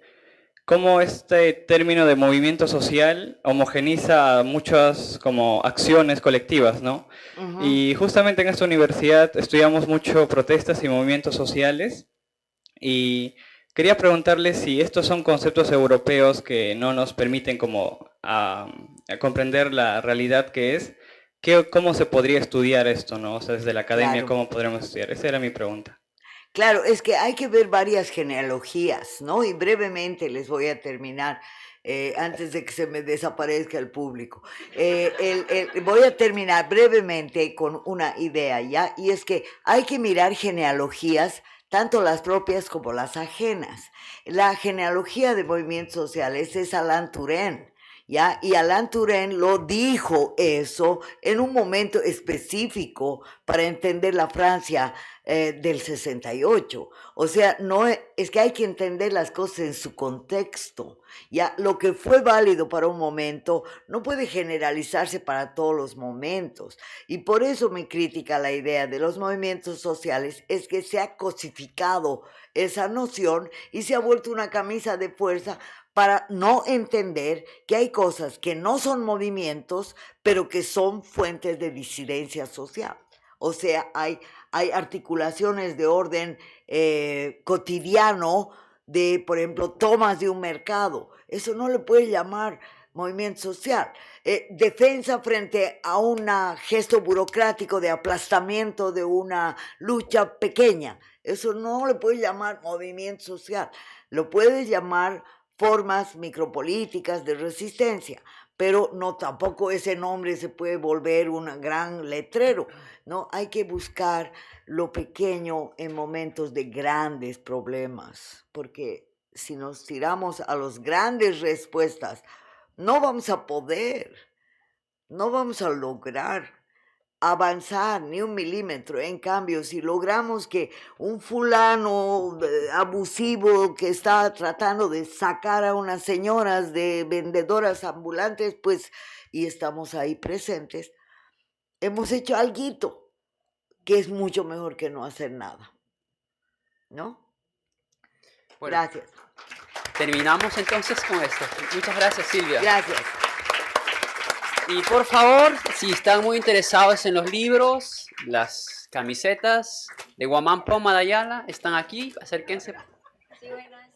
cómo este término de movimiento social homogeniza muchas como acciones colectivas, ¿no?
Ujú.
Y justamente en esta universidad estudiamos mucho protestas y movimientos sociales y quería preguntarle si estos son conceptos europeos que no nos permiten como a comprender la realidad que es. ¿Cómo se podría estudiar esto, no? O sea, desde la academia,
Claro.
¿cómo podremos estudiar? Esa era mi pregunta.
Claro, es que hay que ver varias genealogías, ¿no? Y brevemente les voy a terminar, antes de que se me desaparezca el público. Voy a terminar brevemente con una idea, ¿ya? Y es que hay que mirar genealogías, tanto las propias como las ajenas. La genealogía de movimientos sociales es Alain Touraine, ¿ya? Y Alain Touraine lo dijo eso en un momento específico para entender la Francia del 68. O sea, no es que hay que entender las cosas en su contexto. Ya lo que fue válido para un momento no puede generalizarse para todos los momentos. Y por eso mi crítica a la idea de los movimientos sociales es que se ha cosificado esa noción y se ha vuelto una camisa de fuerza para no entender que hay cosas que no son movimientos, pero que son fuentes de disidencia social. O sea, hay articulaciones de orden cotidiano de, por ejemplo, tomas de un mercado. Eso no le puede llamar movimiento social. Defensa frente a un gesto burocrático de aplastamiento de una lucha pequeña. Eso no le puede llamar movimiento social. Lo puede llamar formas micropolíticas de resistencia, pero no, tampoco ese nombre se puede volver un gran letrero, ¿no? Hay que buscar lo pequeño en momentos de grandes problemas, porque si nos tiramos a las grandes respuestas, no vamos a poder, no vamos a lograr avanzar ni un milímetro. En cambio, si logramos que un fulano abusivo que está tratando de sacar a unas señoras de vendedoras ambulantes, pues, y estamos ahí presentes, hemos hecho alguito, que es mucho mejor que no hacer nada, ¿no?
Bueno,
Gracias.
terminamos entonces con esto. Muchas gracias, Silvia.
Gracias.
Y por favor, si están muy interesados en los libros, las camisetas de Guamán Poma de Ayala están aquí, acérquense.
Sí, buenas.